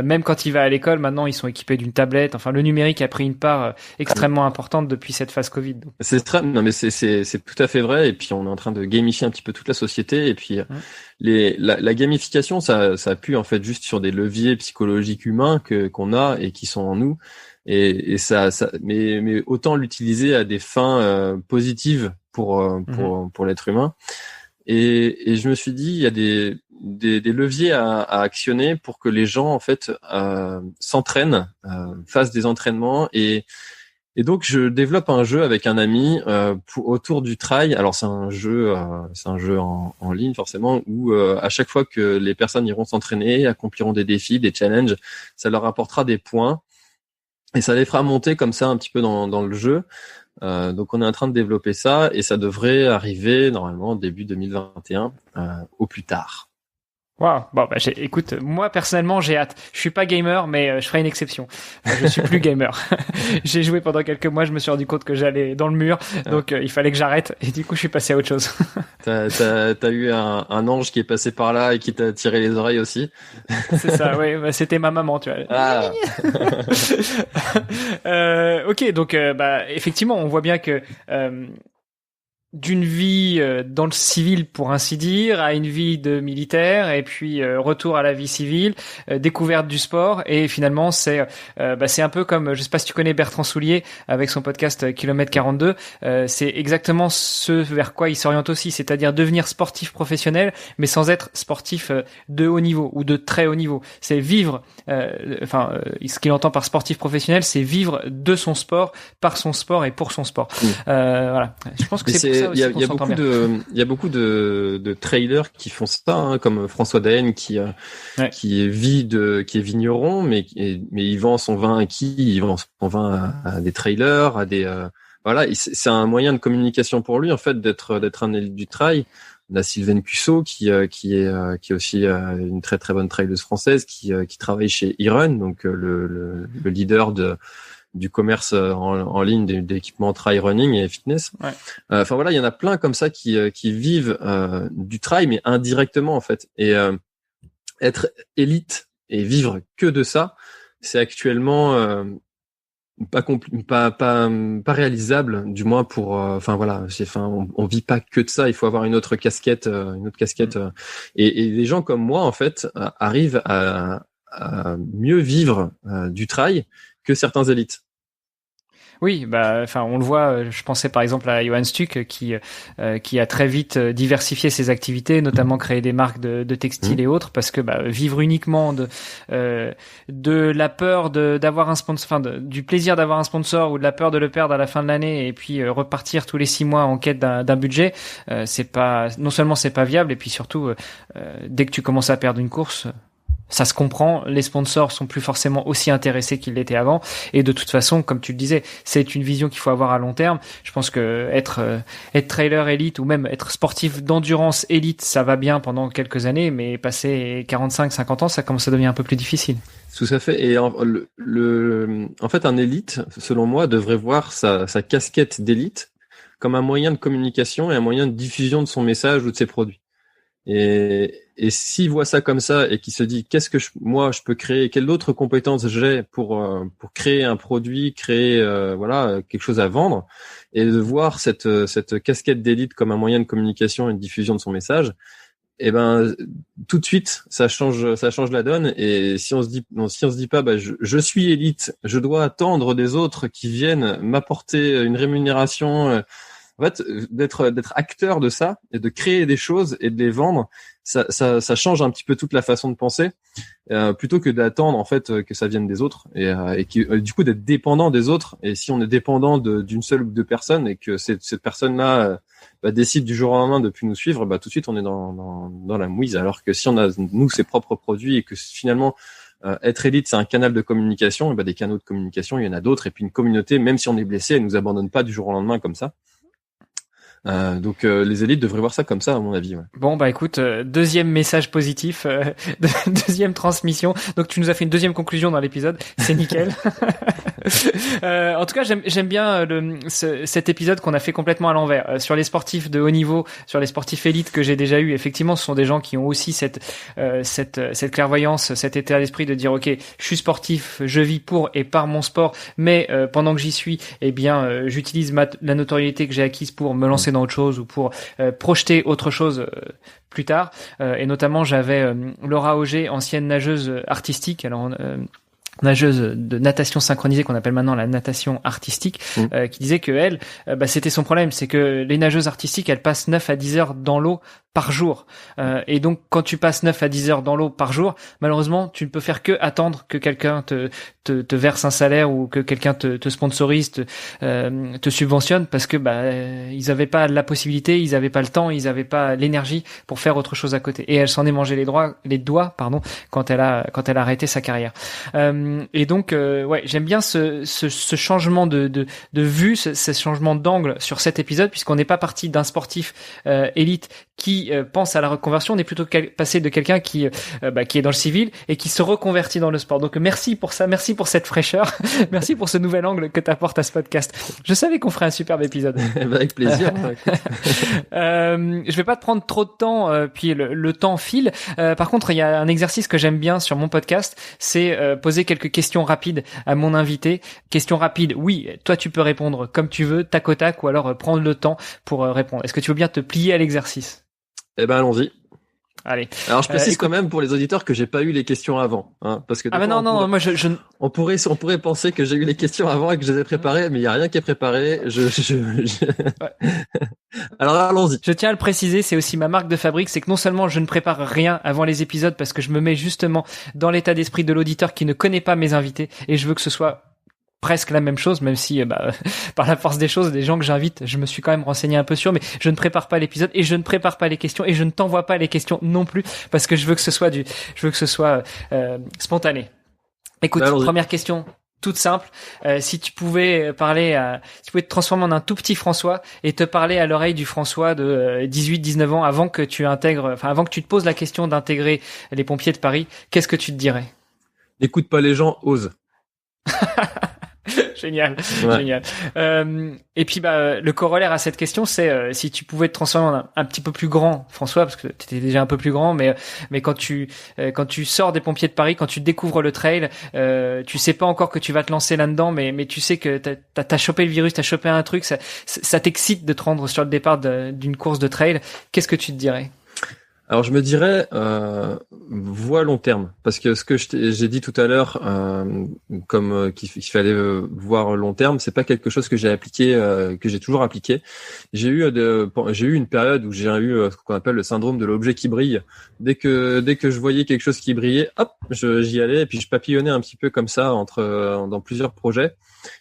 même quand il va à l'école maintenant ils sont équipés d'une tablette. Enfin, le numérique a pris une part extrêmement importante depuis cette phase Covid. C'est tout à fait vrai, et puis on est en train de gamifier un petit peu toute la société, et puis la gamification ça appuie en fait juste sur des leviers psychologiques humains qu'on a et qui sont en nous, et mais autant l'utiliser à des fins positives pour l'être humain. Et je me suis dit, il y a des leviers à actionner pour que les gens en fait s'entraînent, fassent des entraînements, et donc je développe un jeu avec un ami autour du trail. Alors c'est un jeu en ligne forcément, où à chaque fois que les personnes iront s'entraîner, accompliront des défis, des challenges, ça leur apportera des points, et ça les fera monter comme ça un petit peu dans le jeu. Donc on est en train de développer ça, et ça devrait arriver normalement début 2021 au plus tard. Waouh. Bon, écoute, moi personnellement j'ai hâte. Je suis pas gamer, mais je ferai une exception. Je suis plus gamer. J'ai joué pendant quelques mois, je me suis rendu compte que j'allais dans le mur, donc il fallait que j'arrête, et du coup je suis passé à autre chose. T'as eu un ange qui est passé par là et qui t'a tiré les oreilles aussi. C'est ça, oui. C'était ma maman, tu vois. Ah. Ok, donc effectivement, on voit bien que d'une vie dans le civil pour ainsi dire à une vie de militaire et puis retour à la vie civile, découverte du sport et finalement c'est un peu comme, je sais pas si tu connais Bertrand Soulier avec son podcast Kilomètre 42, c'est exactement ce vers quoi il s'oriente aussi, c'est-à-dire devenir sportif professionnel mais sans être sportif de haut niveau ou de très haut niveau. C'est vivre ce qu'il entend par sportif professionnel, c'est vivre de son sport, par son sport et pour son sport. Voilà. Je pense que c'est pour ça aussi qu'on s'entend bien. Il y a beaucoup de trailers qui font ça, hein, comme François Daen qui est vigneron, mais il vend son vin à qui? Il vend son vin à des trailers, à des voilà. C'est un moyen de communication pour lui en fait d'être un élite du trail. On a Sylvaine Cussot qui est aussi une très très bonne traileuse française qui travaille chez eRun, donc le leader du commerce en ligne d'équipements trail running et fitness. Ouais. Enfin voilà, il y en a plein comme ça qui vivent du trail mais indirectement en fait. Et être élite et vivre que de ça, c'est actuellement pas réalisable, du moins pour on vit pas que de ça, il faut avoir une autre casquette et les gens comme moi en fait arrivent à mieux vivre du trail que certains élites. Oui, on le voit. Je pensais par exemple à Johan Stuck qui a très vite diversifié ses activités, notamment créé des marques de textiles et autres, parce que vivre uniquement de la peur d'avoir un sponsor, du plaisir d'avoir un sponsor ou de la peur de le perdre à la fin de l'année et puis repartir tous les 6 mois en quête d'un budget, non seulement c'est pas viable et puis surtout dès que tu commences à perdre une course. Ça se comprend, les sponsors sont plus forcément aussi intéressés qu'ils l'étaient avant et de toute façon, comme tu le disais, c'est une vision qu'il faut avoir à long terme. Je pense que être trailer élite ou même être sportif d'endurance élite, ça va bien pendant quelques années, mais passer 45-50 ans, ça commence à devenir un peu plus difficile. Tout à fait. Et en fait, un élite, selon moi, devrait voir sa casquette d'élite comme un moyen de communication et un moyen de diffusion de son message ou de ses produits. Et s'il voit ça comme ça et qu'il se dit qu'est-ce que moi je peux créer, quelles autres compétences j'ai pour créer un produit, créer quelque chose à vendre, et de voir cette casquette d'élite comme un moyen de communication et de diffusion de son message, tout de suite ça change la donne. Et si on se dit pas je suis élite, je dois attendre des autres qui viennent m'apporter une rémunération. En fait, d'être acteur de ça et de créer des choses et de les vendre, ça change un petit peu toute la façon de penser, plutôt que d'attendre en fait que ça vienne des autres et du coup d'être dépendant des autres. Et si on est dépendant d'une seule ou deux personnes et que cette personne-là décide du jour au lendemain de plus nous suivre, tout de suite on est dans la mouise. Alors que si on a nous ses propres produits et que finalement être élite, c'est un canal de communication, et des canaux de communication, il y en a d'autres. Et puis une communauté, même si on est blessé, elle nous abandonne pas du jour au lendemain comme ça. Donc les élites devraient voir ça comme ça à mon avis. Ouais. Bon écoute, deuxième message positif, deuxième transmission. Donc tu nous as fait une deuxième conclusion dans l'épisode, c'est nickel. En tout cas j'aime bien cet épisode qu'on a fait complètement à l'envers sur les sportifs de haut niveau, sur les sportifs élites que j'ai déjà eu. Effectivement, ce sont des gens qui ont aussi cette clairvoyance, cet état d'esprit de dire ok, je suis sportif, je vis pour et par mon sport, mais pendant que j'y suis, j'utilise la notoriété que j'ai acquise pour me lancer dans autre chose ou pour projeter autre chose plus tard. Et notamment, j'avais Laura Auger, ancienne nageuse artistique, nageuse de natation synchronisée qu'on appelle maintenant la natation artistique, qui disait que elle, c'était son problème, c'est que les nageuses artistiques, elles passent 9 à 10 heures dans l'eau par jour. Et donc, quand tu passes 9 à 10 heures dans l'eau par jour, malheureusement, tu ne peux faire que attendre que quelqu'un te verse un salaire ou que quelqu'un te sponsorise, te subventionne, parce que ils avaient pas la possibilité, ils avaient pas le temps, ils avaient pas l'énergie pour faire autre chose à côté. Et elle s'en est mangé les doigts, quand elle a arrêté sa carrière. Et donc, j'aime bien ce changement de vue, ce changement d'angle sur cet épisode, puisqu'on n'est pas parti d'un sportif élite qui qui pense à la reconversion. On est plutôt passé de quelqu'un qui est dans le civil et qui se reconvertit dans le sport. Donc merci pour ça, merci pour cette fraîcheur, merci pour ce nouvel angle que t'apportes à ce podcast. Je savais qu'on ferait un superbe épisode. Avec plaisir. Je vais pas te prendre trop de temps, puis le temps file. Par contre, il y a un exercice que j'aime bien sur mon podcast, c'est poser quelques questions rapides à mon invité. Questions rapides, oui, toi tu peux répondre comme tu veux, tac au tac, ou alors prendre le temps pour répondre. Est-ce que tu veux bien te plier à l'exercice? Eh ben allons-y. Allez. Alors je précise quand même pour les auditeurs que j'ai pas eu les questions avant, hein, parce que moi on pourrait penser que j'ai eu les questions avant et que je les ai préparées, mais il y a rien qui est préparé. Ouais. Alors allons-y. Je tiens à le préciser, c'est aussi ma marque de fabrique, c'est que non seulement je ne prépare rien avant les épisodes parce que je me mets justement dans l'état d'esprit de l'auditeur qui ne connaît pas mes invités et je veux que ce soit presque la même chose, même si par la force des choses, des gens que j'invite, je me suis quand même renseigné un peu sur, mais je ne prépare pas l'épisode et je ne prépare pas les questions et je ne t'envoie pas les questions non plus parce que je veux que ce soit spontané. Écoute, première question toute simple. Si tu pouvais te transformer en un tout petit François et te parler à l'oreille du François de 18-19 ans avant que tu te poses la question d'intégrer les pompiers de Paris, qu'est-ce que tu te dirais? N'écoute pas les gens, ose. Génial, ouais. Génial. Et puis le corollaire à cette question, c'est si tu pouvais te transformer en un petit peu plus grand, François, parce que tu étais déjà un peu plus grand, mais quand tu sors des pompiers de Paris, quand tu découvres le trail, tu sais pas encore que tu vas te lancer là-dedans, mais tu sais que t'as chopé le virus, t'as chopé un truc, ça t'excite de te rendre sur le départ d'une course de trail. Qu'est-ce que tu te dirais? Alors je me dirais voie long terme, parce que ce que j'ai dit tout à l'heure, qu'il fallait voir long terme, c'est pas quelque chose que j'ai appliqué, que j'ai toujours appliqué. J'ai eu une période où j'ai eu ce qu'on appelle le syndrome de l'objet qui brille. Dès que je voyais quelque chose qui brillait, hop, j'y allais et puis je papillonnais un petit peu comme ça dans plusieurs projets.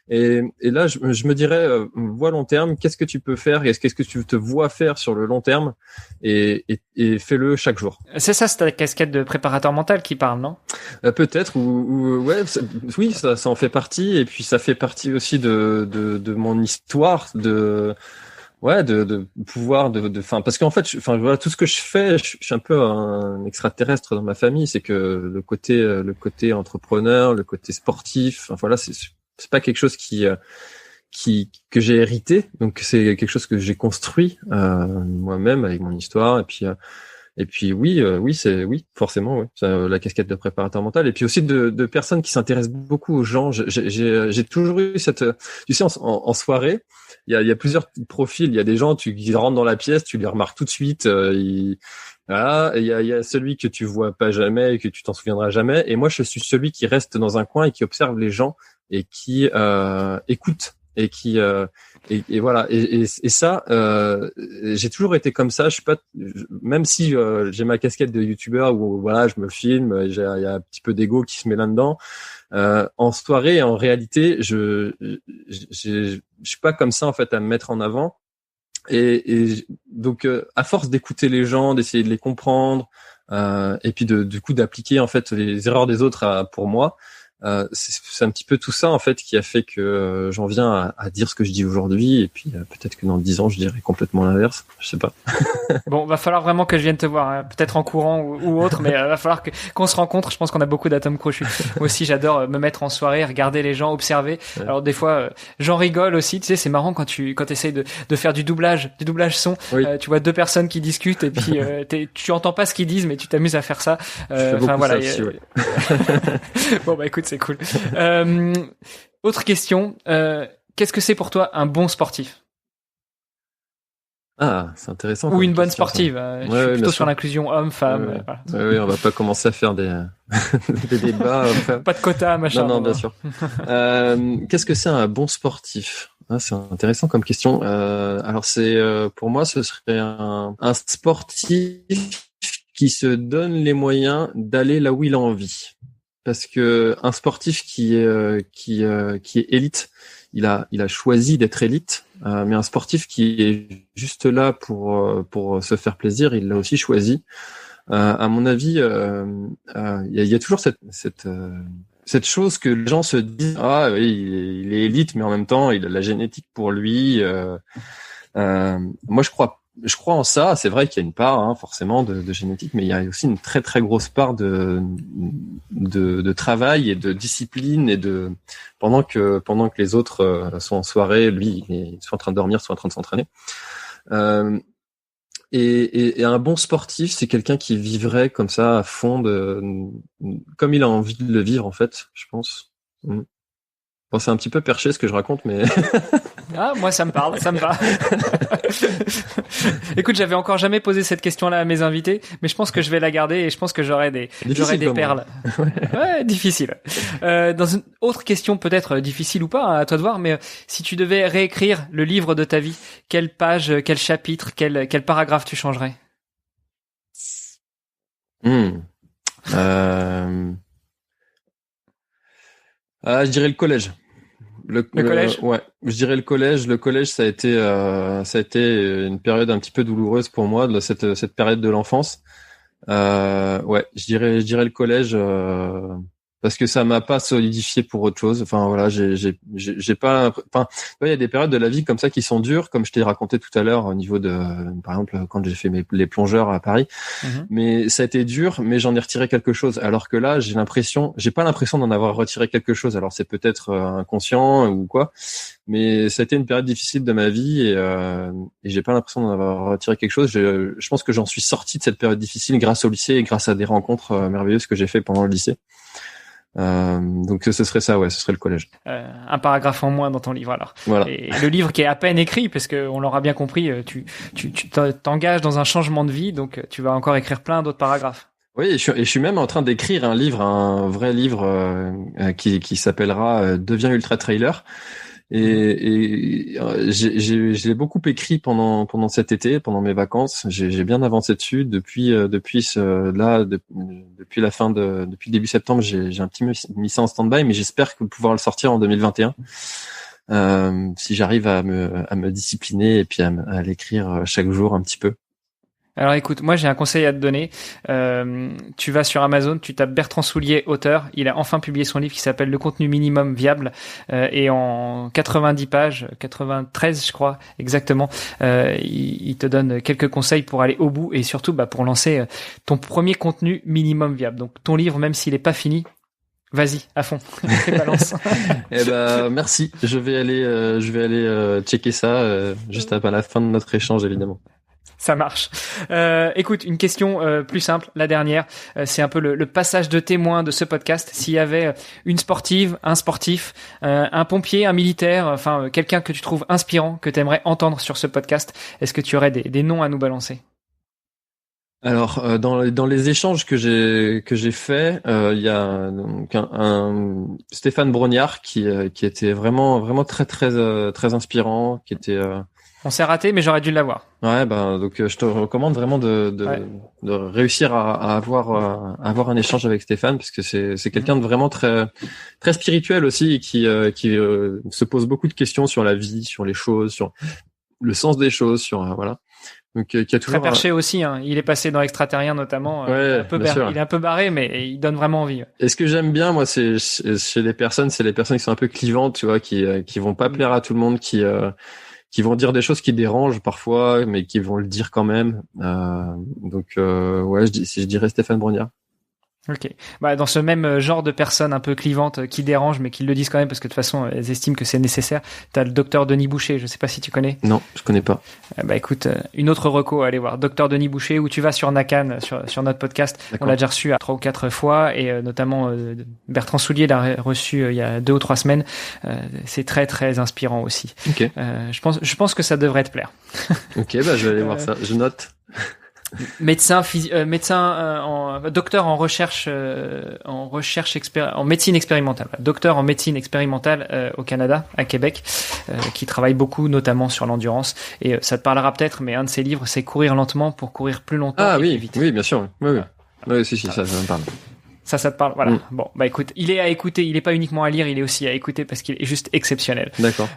Et là, je me dirais, vois long terme, qu'est-ce que tu peux faire, qu'est-ce que tu te vois faire sur le long terme, et fais-le chaque jour. C'est ça, c'est ta casquette de préparateur mental qui parle, non? Peut-être, ouais, oui, ça en fait partie, et puis ça fait partie aussi de mon histoire, de pouvoir, parce qu'en fait, voilà, tout ce que je fais, je suis un peu un extraterrestre dans ma famille, c'est que le côté entrepreneur, le côté sportif, enfin voilà, c'est pas quelque chose que j'ai hérité, donc c'est quelque chose que j'ai construit moi-même avec mon histoire, et puis oui, forcément, oui, la casquette de préparateur mental, et puis aussi de personnes qui s'intéressent beaucoup aux gens. J'ai toujours eu cette, tu sais, en soirée, il y a plusieurs profils. Il y a des gens qui rentrent dans la pièce, tu les remarques tout de suite. Voilà, il y a celui que tu vois pas jamais et que tu t'en souviendras jamais. Et moi, je suis celui qui reste dans un coin et qui observe les gens et qui écoute et qui et voilà et ça j'ai toujours été comme ça. Je suis pas, même si j'ai ma casquette de youtubeur où voilà, je me filme, il y a un petit peu d'ego qui se met là-dedans. En soirée, en réalité, je suis pas comme ça en fait à me mettre en avant. Et donc à force d'écouter les gens, d'essayer de les comprendre, et puis du coup d'appliquer en fait les erreurs des autres pour moi, c'est un petit peu tout ça en fait qui a fait que j'en viens à dire ce que je dis aujourd'hui, et puis peut-être que dans 10 ans je dirai complètement l'inverse, je sais pas. Bon, va falloir vraiment que je vienne te voir, hein. Peut-être en courant ou autre, mais va falloir qu'on se rencontre. Je pense qu'on a beaucoup d'atomes crochus. Moi aussi, j'adore me mettre en soirée, regarder les gens, observer. Ouais. Alors des fois, j'en rigole aussi. Tu sais, c'est marrant quand essayes de faire du doublage son. Oui. Tu vois deux personnes qui discutent et puis tu entends pas ce qu'ils disent, mais tu t'amuses à faire ça. Enfin voilà. Ça aussi, ouais. Bon bah écoute, c'est cool. Autre question. Qu'est-ce que c'est pour toi un bon sportif? Ah, c'est intéressant. Ou une bonne sportive. Je suis plutôt sur l'inclusion homme-femme. Voilà. Oui, on va pas commencer à faire des débats. Pas de quota, machin. Non, bien sûr. Qu'est-ce que c'est un bon sportif? C'est intéressant comme question. Alors pour moi, ce serait un sportif qui se donne les moyens d'aller là où il a envie. Parce que un sportif qui est élite, il a choisi d'être élite, mais un sportif qui est juste là pour se faire plaisir, il l'a aussi choisi. À mon avis, il y a toujours cette chose que les gens se disent, ah oui, il est élite, mais en même temps il a la génétique pour lui. Moi je crois je crois en ça. C'est vrai qu'il y a une part, hein, forcément, de génétique, mais il y a aussi une très très grosse part de travail et de discipline et pendant que les autres sont en soirée, lui il est soit en train de dormir, soit en train de s'entraîner. Et un bon sportif, c'est quelqu'un qui vivrait comme ça à fond, comme il a envie de le vivre en fait, je pense. Bon, c'est un petit peu perché ce que je raconte, mais ah, moi ça me parle, ça me va. Écoute, j'avais encore jamais posé cette question-là à mes invités, mais je pense que je vais la garder et je pense que j'aurai des perles. Ouais, difficile. Dans une autre question, peut-être difficile ou pas, hein, à toi de voir, mais si tu devais réécrire le livre de ta vie, quelle page, quel chapitre, quel paragraphe tu changerais? Je dirais le collège. Le collège. Ouais, je dirais le collège. Le collège, ça a été une période un petit peu douloureuse pour moi, cette période de l'enfance. Ouais, je dirais le collège parce que ça m'a pas solidifié pour autre chose. Enfin voilà, j'ai pas. Enfin, il y a des périodes de la vie comme ça qui sont dures, comme je t'ai raconté tout à l'heure au niveau par exemple, quand j'ai fait les plongeurs à Paris. Mais ça a été dur, mais j'en ai retiré quelque chose. Alors que là, j'ai pas l'impression d'en avoir retiré quelque chose. Alors c'est peut-être inconscient ou quoi, mais ça a été une période difficile de ma vie et j'ai pas l'impression d'en avoir retiré quelque chose. Je pense que j'en suis sorti de cette période difficile grâce au lycée et grâce à des rencontres merveilleuses que j'ai fait pendant le lycée. Donc ce serait ça, ouais, ce serait le collège. Un paragraphe en moins dans ton livre alors. Voilà. Et le livre qui est à peine écrit, parce que on l'aura bien compris, tu t'engages dans un changement de vie, donc tu vas encore écrire plein d'autres paragraphes. Oui, et je suis même en train d'écrire un vrai livre qui s'appellera Deviens Ultra Trailer. Et je l'ai beaucoup écrit pendant cet été, pendant mes vacances. J'ai bien avancé dessus depuis depuis début septembre. J'ai un petit peu mis ça en stand-by, mais j'espère pouvoir le sortir en 2021 si j'arrive à me discipliner et puis à l'écrire chaque jour un petit peu. Alors écoute, moi j'ai un conseil à te donner. Tu vas sur Amazon, tu tapes Bertrand Soulier, auteur. Il a enfin publié son livre qui s'appelle Le contenu minimum viable et en 90 pages, 93 je crois exactement, il te donne quelques conseils pour aller au bout et surtout pour lancer ton premier contenu minimum viable. Donc ton livre, même s'il est pas fini, vas-y, à fond, balance. Eh ben, merci. Je vais aller checker ça juste à la fin de notre échange, évidemment. Ça marche. Écoute, une question plus simple, la dernière. C'est un peu le passage de témoin de ce podcast. S'il y avait une sportive, un sportif, un pompier, un militaire, enfin quelqu'un que tu trouves inspirant, que tu aimerais entendre sur ce podcast, est-ce que tu aurais des noms à nous balancer ? Alors dans les échanges que j'ai fait, il y a donc un Stéphane Brognard qui était vraiment très très inspirant, qui était On s'est raté, mais j'aurais dû l'avoir. Ouais, donc je te recommande vraiment de réussir à avoir un échange avec Stéphane, parce que c'est quelqu'un de vraiment très très spirituel aussi, et qui se pose beaucoup de questions sur la vie, sur les choses, sur le sens des choses, sur voilà. Donc qui a toujours très perché aussi, hein. Il est passé dans l'extraterrien notamment. Ouais, il est un peu barré, mais il donne vraiment envie. Et ce que j'aime bien, moi, c'est chez les personnes qui sont un peu clivantes, tu vois, qui vont pas plaire à tout le monde, qui vont dire des choses qui dérangent parfois, mais qui vont le dire quand même. Donc ouais, je dirais Stéphane Brognard. Ok. Dans ce même genre de personnes un peu clivantes qui dérangent mais qui le disent quand même parce que de toute façon elles estiment que c'est nécessaire, t'as le docteur Denis Boucher, je sais pas si tu connais. Non, je connais pas. Écoute, une autre reco, allez voir docteur Denis Boucher, ou tu vas sur Nakan, sur notre podcast. D'accord. On l'a déjà reçu à 3 ou 4 fois et notamment Bertrand Soulier l'a reçu il y a 2 ou 3 semaines. C'est très très inspirant aussi. Ok. Je pense que ça devrait te plaire. Ok, je vais aller voir ça, je note. Docteur en recherche, en médecine expérimentale, docteur en médecine expérimentale au Canada, à Québec, qui travaille beaucoup, notamment sur l'endurance. Et ça te parlera peut-être, mais un de ses livres, c'est Courir lentement pour courir plus longtemps. Ah et oui, plus vite. oui, bien sûr, oui, si, ça me parle. Ça te parle. Voilà. Bon, bah écoute, il est à écouter. Il est pas uniquement à lire, il est aussi à écouter parce qu'il est juste exceptionnel. D'accord.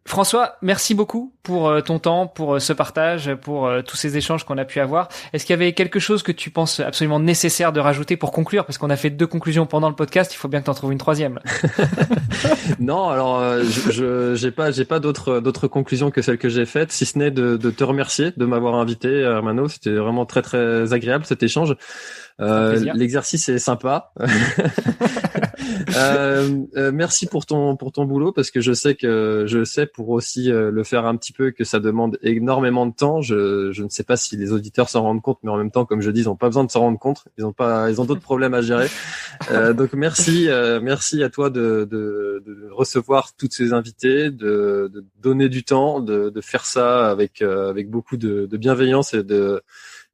François, merci beaucoup pour ton temps, pour ce partage, pour tous ces échanges qu'on a pu avoir. Est-ce qu'il y avait quelque chose que tu penses absolument nécessaire de rajouter pour conclure? Parce qu'on a fait 2 conclusions pendant le podcast. Il faut bien que t'en trouves une 3e. Non, alors j'ai pas d'autres conclusions que celles que j'ai faites, si ce n'est de te remercier de m'avoir invité, Armano. C'était vraiment très très agréable cet échange. L'exercice est sympa. Merci pour ton boulot, parce que je sais pour aussi le faire un petit peu que ça demande énormément de temps. Je ne sais pas si les auditeurs s'en rendent compte, mais en même temps, comme je dis, ils n'ont pas besoin de s'en rendre compte. Ils ont d'autres problèmes à gérer. Donc merci à toi de recevoir toutes ces invités, de donner du temps, de faire ça avec beaucoup de bienveillance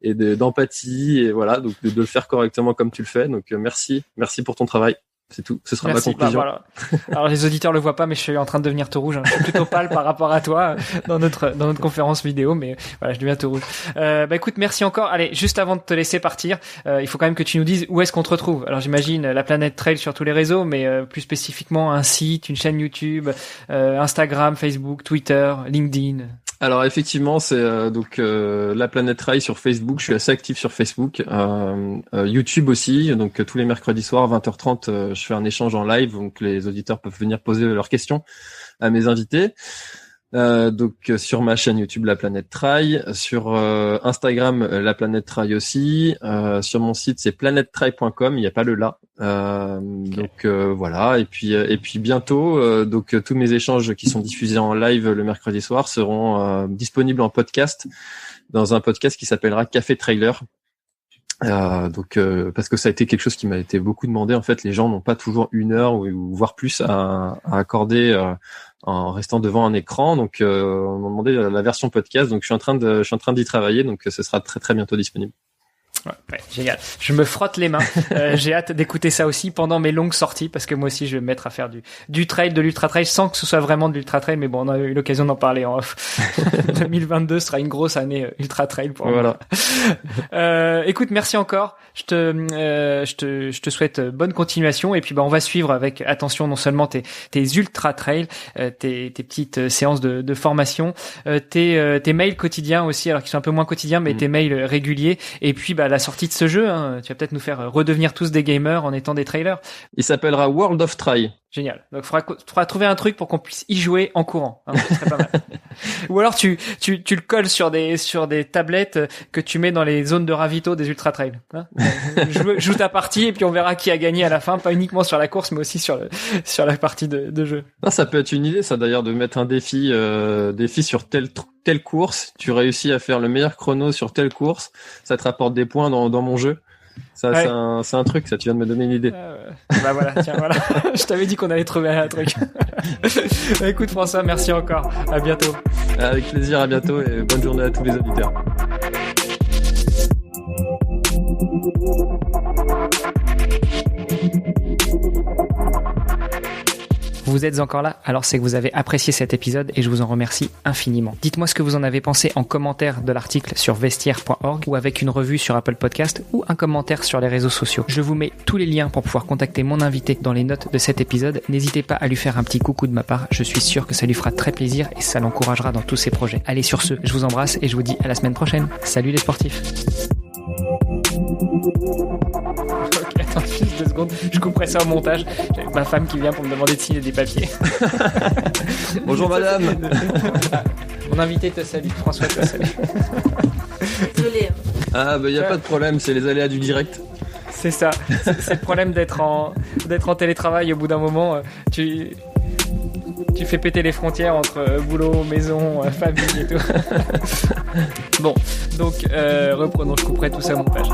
et d'empathie, et voilà, donc de le faire correctement comme tu le fais. Donc merci pour ton travail. C'est tout. Ce sera ma conclusion. Bah, voilà. Alors les auditeurs le voient pas, mais je suis en train de devenir tout rouge. Je suis plutôt pâle par rapport à toi dans notre conférence vidéo, mais voilà, je deviens tout rouge. Bah écoute, merci encore. Allez, juste avant de te laisser partir, il faut quand même que tu nous dises où est-ce qu'on te retrouve. Alors j'imagine la Planète Trail sur tous les réseaux, mais plus spécifiquement un site, une chaîne YouTube, Instagram, Facebook, Twitter, LinkedIn. Alors effectivement, c'est la Planète Trail sur Facebook. Je suis assez actif sur Facebook, YouTube aussi. Donc tous les mercredis soirs 20h30, je fais un échange en live, donc les auditeurs peuvent venir poser leurs questions à mes invités. Donc sur ma chaîne YouTube La Planète Trail, sur Instagram La Planète Trail aussi, sur mon site c'est planettrail.com, il n'y a pas le là. Donc voilà, et puis bientôt tous mes échanges qui sont diffusés en live le mercredi soir seront disponibles en podcast dans un podcast qui s'appellera Café Trailer. Parce que ça a été quelque chose qui m'a été beaucoup demandé. En fait, les gens n'ont pas toujours 1 heure ou voire plus à accorder en restant devant un écran. Donc, on m'a demandé la version podcast. Donc, je suis en train d'y travailler. Donc, ce sera très très bientôt disponible. Ouais, génial. Je me frotte les mains. J'ai hâte d'écouter ça aussi pendant mes longues sorties, parce que moi aussi je vais me mettre à faire du trail, de l'ultra trail, sans que ce soit vraiment de l'ultra trail. Mais bon, on a eu l'occasion d'en parler en off. 2022 sera une grosse année ultra trail pour moi. Voilà. Écoute, merci encore. Je te souhaite bonne continuation, et puis on va suivre avec attention non seulement tes ultra trail, tes petites séances de formation, tes mails quotidiens aussi, alors qu'ils sont un peu moins quotidiens, mais tes mails réguliers, et puis la sortie de ce jeu, hein. Tu vas peut-être nous faire redevenir tous des gamers en étant des trailers. Il s'appellera World of Trail. Génial. Donc, faudra trouver un truc pour qu'on puisse y jouer en courant. Hein, ce serait pas mal. Ou alors, tu le colles sur des tablettes que tu mets dans les zones de ravito des ultra trails. Hein, joue ta partie, et puis on verra qui a gagné à la fin, pas uniquement sur la course, mais aussi sur la partie de jeu. Ah, ça peut être une idée, ça, d'ailleurs, de mettre un défi sur telle course. Tu réussis à faire le meilleur chrono sur telle course. Ça te rapporte des points dans mon jeu. Ça, ouais. C'est un truc, ça, tu viens de me donner une idée. Bah voilà, tiens, voilà. Je t'avais dit qu'on allait trouver un truc. Écoute, François, merci encore. À bientôt. Avec plaisir, à bientôt, et bonne journée à tous les auditeurs. Vous êtes encore là, alors c'est que vous avez apprécié cet épisode, et je vous en remercie infiniment. Dites-moi ce que vous en avez pensé en commentaire de l'article sur vestiaire.org, ou avec une revue sur Apple Podcast, ou un commentaire sur les réseaux sociaux. Je vous mets tous les liens pour pouvoir contacter mon invité dans les notes de cet épisode. N'hésitez pas à lui faire un petit coucou de ma part, je suis sûr que ça lui fera très plaisir et ça l'encouragera dans tous ses projets. Allez, sur ce, je vous embrasse et je vous dis à la semaine prochaine. Salut les sportifs. Ok, attends juste 2 secondes, je couperai ça au montage. J'ai ma femme qui vient pour me demander de signer des papiers. Bonjour madame. Mon invité te salue, François te salue. Désolé. Ah bah y a pas de problème, c'est les aléas du direct. C'est ça, c'est le problème d'être en télétravail. Au bout d'un moment, tu fais péter les frontières entre boulot, maison, famille et tout. Bon, donc reprenons, je couperai tout ça au montage.